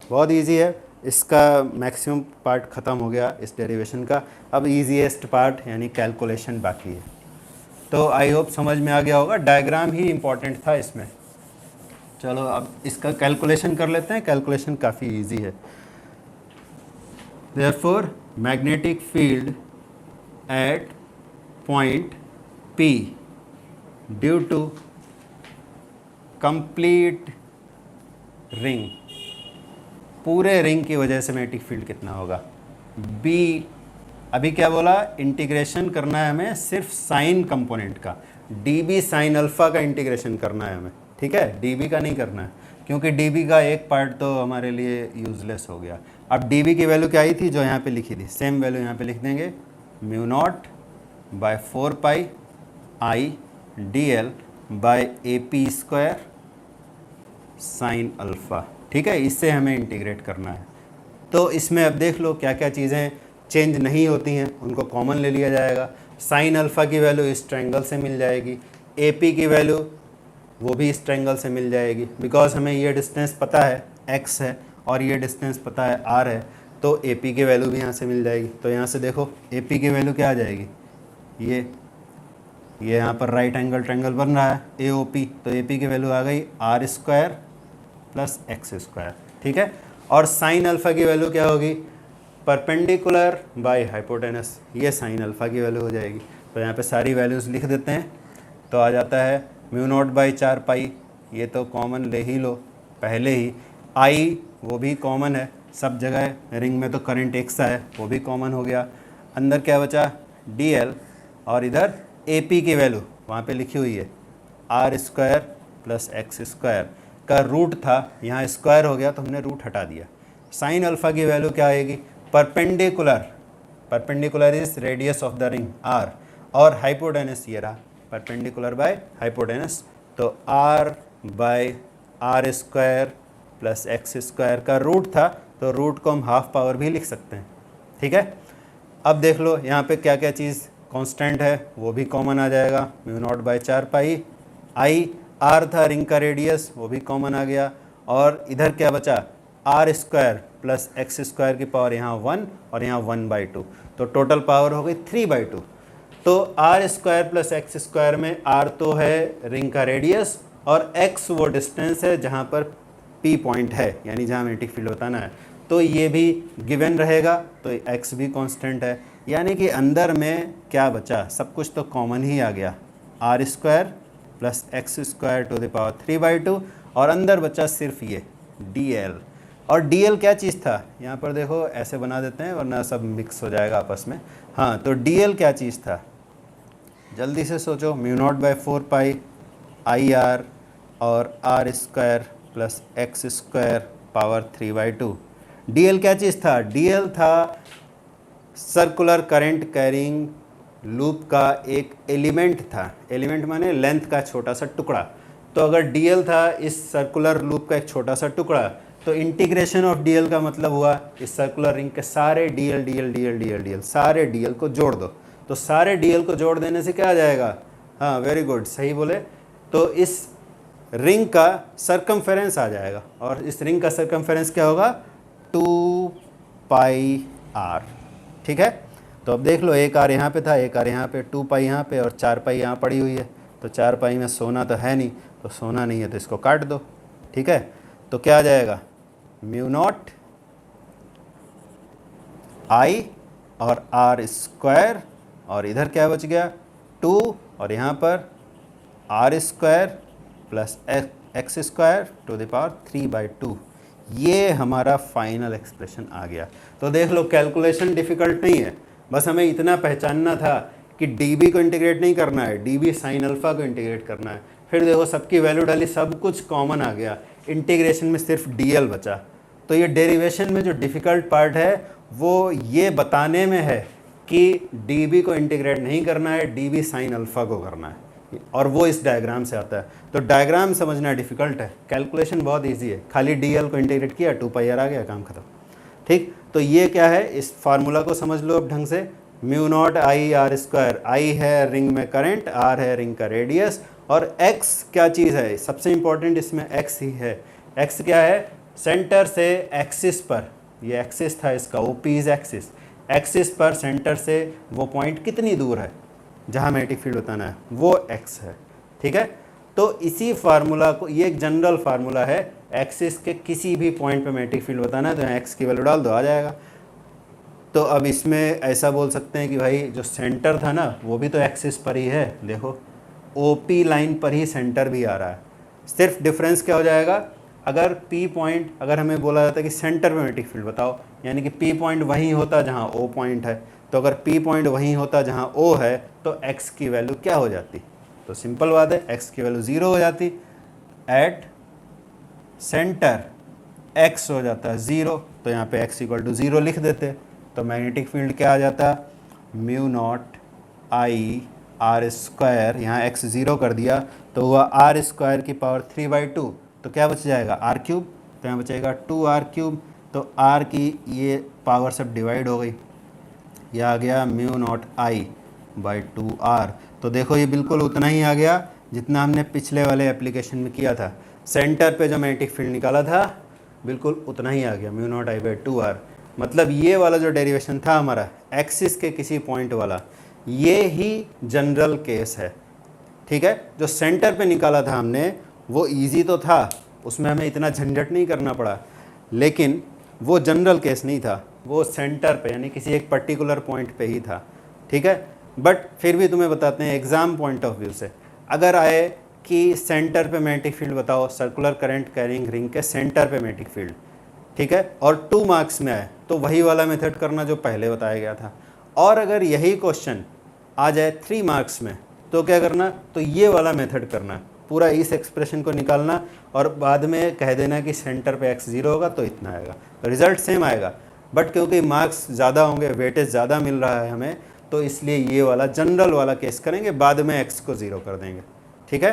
बहुत इजी है। इसका मैक्सिमम पार्ट ख़त्म हो गया इस डेरिवेशन का, अब ईजीएस्ट पार्ट यानी कैलकुलेशन बाकी है। तो आई होप समझ में आ गया होगा, डायग्राम ही इम्पॉर्टेंट था इसमें। चलो अब इसका कैलकुलेशन कर लेते हैं, कैलकुलेशन काफ़ी ईजी है। Therefore magnetic field at point P due to complete ring, पूरे रिंग की वजह से मैग्नेटिक फील्ड कितना होगा B। अभी क्या बोला, इंटीग्रेशन करना है हमें सिर्फ साइन कंपोनेंट का, dB साइन अल्फ़ा का इंटीग्रेशन करना है हमें। ठीक है, dB का नहीं करना है क्योंकि dB का एक पार्ट तो हमारे लिए यूजलेस हो गया। अब dB की वैल्यू क्या आई थी जो यहाँ पे लिखी थी, सेम वैल्यू यहाँ पे लिख देंगे, mu naught by 4 pi I dl by AP square sine alpha. ठीक है, इससे हमें इंटीग्रेट करना है। तो इसमें अब देख लो क्या क्या चीज़ें चेंज नहीं होती हैं, उनको कॉमन ले लिया जाएगा। साइन अल्फ़ा की वैल्यू इस ट्रायंगल से मिल जाएगी, AP की वैल्यू वो भी इस ट्रायंगल से मिल जाएगी, बिकॉज हमें ये डिस्टेंस पता है x है और ये डिस्टेंस पता है r है, तो AP की वैल्यू भी यहाँ से मिल जाएगी। तो यहाँ से देखो AP की वैल्यू क्या आ जाएगी, ये यहाँ पर राइट एंगल ट्रायंगल बन रहा है AOP, तो AP की वैल्यू आ गई r square plus x square. ठीक है, और साइन अल्फ़ा की वैल्यू क्या होगी, परपेंडिकुलर बाय हाइपोटेनस, ये साइन अल्फ़ा की वैल्यू हो जाएगी। तो यहाँ पे सारी वैल्यूज़ लिख देते हैं, तो आ जाता है म्यू नॉट बाई 4 पाई, ये तो कॉमन ले ही लो पहले ही, आई वो भी कॉमन है सब जगह, रिंग में तो करंट एक्स है वो भी कॉमन हो गया। अंदर क्या बचा, dl, और इधर AP की वैल्यू वहाँ पे लिखी हुई है r square plus x square का रूट था, यहाँ स्क्वायर हो गया तो हमने रूट हटा दिया। साइन अल्फ़ा की वैल्यू क्या आएगी, perpendicular, perpendicular is radius of the ring r, और हाइपोटेनस ये रहा परपेंडिकुलर बाय हाइपोटेनस, तो r by r square plus x square का रूट था, तो रूट को हम हाफ पावर भी लिख सकते हैं। ठीक है, अब देख लो यहाँ पे क्या क्या चीज़ कांस्टेंट है वो भी कॉमन आ जाएगा, mu naught by 4 pi I. R था रिंग का रेडियस, वो भी कॉमन आ गया। और इधर क्या बचा, R square plus X square की पावर यहाँ 1 और यहाँ 1/2, तो टोटल पावर हो गई 3/2। तो R square plus X square में आर तो है रिंग का रेडियस और एक्स वो डिस्टेंस है जहाँ पर पी पॉइंट है, यानी जहाँ मैग्नेटिक फील्ड बताना है, तो ये भी गिवन रहेगा, तो एक्स भी कांस्टेंट है। यानी कि अंदर में क्या बचा, सब कुछ तो कॉमन ही आ गया, R square plus X square to the power 3/2, और अंदर बचा सिर्फ ये डी एल। और डी एल क्या चीज़ था, यहाँ पर देखो ऐसे बना देते हैं वरना सब मिक्स हो जाएगा आपस में। हाँ, तो डी एल क्या चीज़ था, जल्दी से सोचो, mu naught by 4 pi I R और R square plus X square power 3/2। D L क्या चीज़ था, डी एल था सर्कुलर करंट कैरिंग लूप का एक एलिमेंट था। एलिमेंट माने लेंथ का छोटा सा टुकड़ा। तो अगर डी एल था इस सर्कुलर लूप का एक छोटा सा टुकड़ा, तो इंटीग्रेशन ऑफ डी एल का मतलब हुआ इस सर्कुलर रिंग के सारे D L D L D L D L D L सारे डी एल को जोड़ दो। तो सारे डी एल को जोड़ देने से क्या आ जाएगा, हाँ वेरी गुड, सही बोले, तो इस रिंग का सर्कमफेरेंस आ जाएगा। और इस रिंग का सर्कमफेरेंस क्या होगा, 2 पाई आर। ठीक है, तो अब देख लो, एक आर यहाँ पे था, एक आर यहाँ पे, 2 पाई यहाँ पे और 4 पाई यहाँ पड़ी हुई है। तो 4 पाई में सोना तो है नहीं, तो सोना नहीं है तो इसको काट दो। ठीक है, तो क्या आ जाएगा, म्यू नॉट आई और आर स्क्वायर, और इधर क्या बच गया 2, और यहाँ पर R square plus X square to the power 3/2। ये हमारा फाइनल एक्सप्रेशन आ गया। तो देख लो, कैलकुलेशन डिफ़िकल्ट नहीं है, बस हमें इतना पहचानना था कि डीबी को इंटीग्रेट नहीं करना है, डीबी साइन अल्फ़ा को इंटीग्रेट करना है। फिर देखो सबकी वैल्यू डाली, सब कुछ कॉमन आ गया, इंटीग्रेशन में सिर्फ डीएल बचा। तो ये डेरिवेशन में जो डिफ़िकल्ट पार्ट है वो ये बताने में है कि डीबी को इंटीग्रेट नहीं करना है, डीबी साइन अल्फ़ा को करना है, और वो इस डायग्राम से आता है। तो डायग्राम समझना डिफ़िकल्ट है, कैलकुलेशन बहुत इजी है, खाली डीएल को इंटीग्रेट किया 2 पाई आर आ गया, काम खत्म। ठीक, तो ये क्या है, इस फार्मूला को समझ लो अब ढंग से। Mu naught I R square, I है रिंग में करंट, आर है रिंग का रेडियस, और एक्स क्या चीज़ है, सबसे इंपॉर्टेंट इसमें एक्स ही है। एक्स क्या है, सेंटर से एक्सिस पर, ये एक्सिस था इसका, ओपी इज एक्सिस, एक्सिस पर सेंटर से वो पॉइंट कितनी दूर है जहाँ मैग्नेटिक फील्ड बताना है, वो एक्स है। ठीक है, तो इसी फार्मूला को, ये एक जनरल फार्मूला है, एक्सिस के किसी भी पॉइंट पे मैग्नेटिक फील्ड बताना है तो यहाँ एक्स की वैल्यू डाल दो, आ जाएगा। तो अब इसमें ऐसा बोल सकते हैं कि भाई जो सेंटर था ना वो भी तो एक्सिस पर ही है, देखो ओपी लाइन पर ही सेंटर भी आ रहा है। सिर्फ डिफरेंस क्या हो जाएगा, अगर पी पॉइंट, अगर हमें बोला जाता है कि सेंटर पे मैग्नेटिक फील्ड बताओ, यानी कि पी पॉइंट वहीं होता जहाँ ओ पॉइंट है, तो अगर पी पॉइंट वहीं होता जहाँ ओ है तो एक्स की वैल्यू क्या हो जाती, तो सिंपल बात है, एक्स की वैल्यू 0 हो जाती। एट सेंटर एक्स हो जाता है 0, तो यहाँ पे x = 0 लिख देते, तो मैग्नेटिक फील्ड क्या आ जाता, mu naught I R square, यहाँ x 0 कर दिया तो हुआ आर स्क्वायर की पावर 3/2, तो क्या बच जाएगा आर क्यूब, तो यहाँ बचेगा 2r³, तो r की ये पावर सब डिवाइड हो गई, यह आ गया mu naught I by 2r। तो देखो ये बिल्कुल उतना ही आ गया जितना हमने पिछले वाले एप्लीकेशन में किया था, सेंटर पे जो मैग्नेटिक फील्ड निकाला था बिल्कुल उतना ही आ गया, mu naught I by 2r। मतलब ये वाला जो डेरिवेशन था हमारा एक्सिस के किसी पॉइंट वाला, ये ही जनरल केस है। ठीक है, जो सेंटर पे निकाला था हमने वो इजी तो था, उसमें हमें इतना झंझट नहीं करना पड़ा, लेकिन वो जनरल केस नहीं था, वो सेंटर पे यानी किसी एक पर्टिकुलर पॉइंट पे ही था। ठीक है, बट फिर भी तुम्हें बताते हैं एग्ज़ाम पॉइंट ऑफ व्यू से, अगर आए कि सेंटर पे मैग्नेटिक फील्ड बताओ, सर्कुलर करंट कैरिंग रिंग के सेंटर पे मैग्नेटिक फील्ड, ठीक है, और 2 मार्क्स में आए तो वही वाला मेथड करना जो पहले बताया गया था। और अगर यही क्वेश्चन आ जाए 3 मार्क्स में तो क्या करना, तो ये वाला मेथड करना, पूरा इस एक्सप्रेशन को निकालना और बाद में कह देना कि सेंटर पे x 0 होगा तो इतना आएगा, रिजल्ट सेम आएगा, बट क्योंकि मार्क्स ज़्यादा होंगे, वेटेज ज़्यादा मिल रहा है हमें, तो इसलिए ये वाला जनरल वाला केस करेंगे, बाद में x को 0 कर देंगे। ठीक है,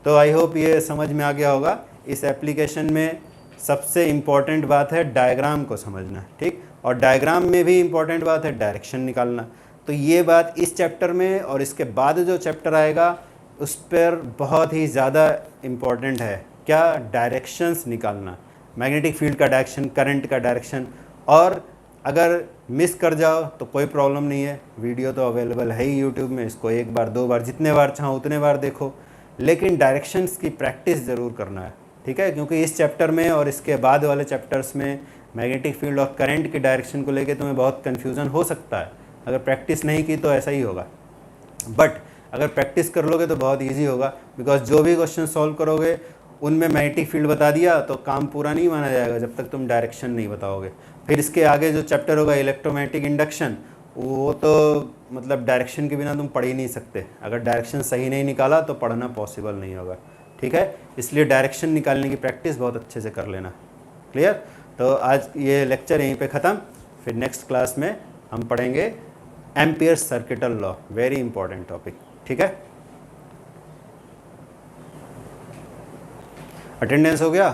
तो आई होप ये समझ में आ गया होगा। इस एप्लीकेशन में सबसे इम्पॉर्टेंट बात है डायग्राम को समझना, ठीक, और डायग्राम में भी इम्पॉर्टेंट बात है डायरेक्शन निकालना। तो ये बात इस चैप्टर में और इसके बाद जो चैप्टर आएगा उस पर बहुत ही ज़्यादा इम्पॉर्टेंट है। क्या? डायरेक्शंस निकालना, मैग्नेटिक फील्ड का डायरेक्शन, करंट का डायरेक्शन। और अगर मिस कर जाओ तो कोई प्रॉब्लम नहीं है, वीडियो तो अवेलेबल है ही यूट्यूब में, इसको एक बार दो बार जितने बार चाहो उतने बार देखो, लेकिन डायरेक्शंस की प्रैक्टिस ज़रूर करना है, ठीक है? क्योंकि इस चैप्टर में और इसके बाद वाले चैप्टर्स में मैग्नेटिक फील्ड और करंट के डायरेक्शन को लेके तुम्हें बहुत कन्फ्यूज़न हो सकता है। अगर प्रैक्टिस नहीं की तो ऐसा ही होगा, बट अगर प्रैक्टिस कर लोगे तो बहुत ईजी होगा, बिकॉज जो भी क्वेश्चन सॉल्व करोगे उनमें मैग्नेटिक फील्ड बता दिया तो काम पूरा नहीं माना जाएगा जब तक तुम डायरेक्शन नहीं बताओगे। फिर इसके आगे जो चैप्टर होगा इलेक्ट्रोमैग्नेटिक इंडक्शन, वो तो मतलब डायरेक्शन के बिना तुम पढ़ ही नहीं सकते। अगर डायरेक्शन सही नहीं निकाला तो पढ़ना पॉसिबल नहीं होगा, ठीक है? इसलिए डायरेक्शन निकालने की प्रैक्टिस बहुत अच्छे से कर लेना। क्लियर? तो आज ये लेक्चर यहीं पे ख़त्म। फिर नेक्स्ट क्लास में हम पढ़ेंगे amperes circuital law, very important topic, ठीक है? अटेंडेंस हो गया?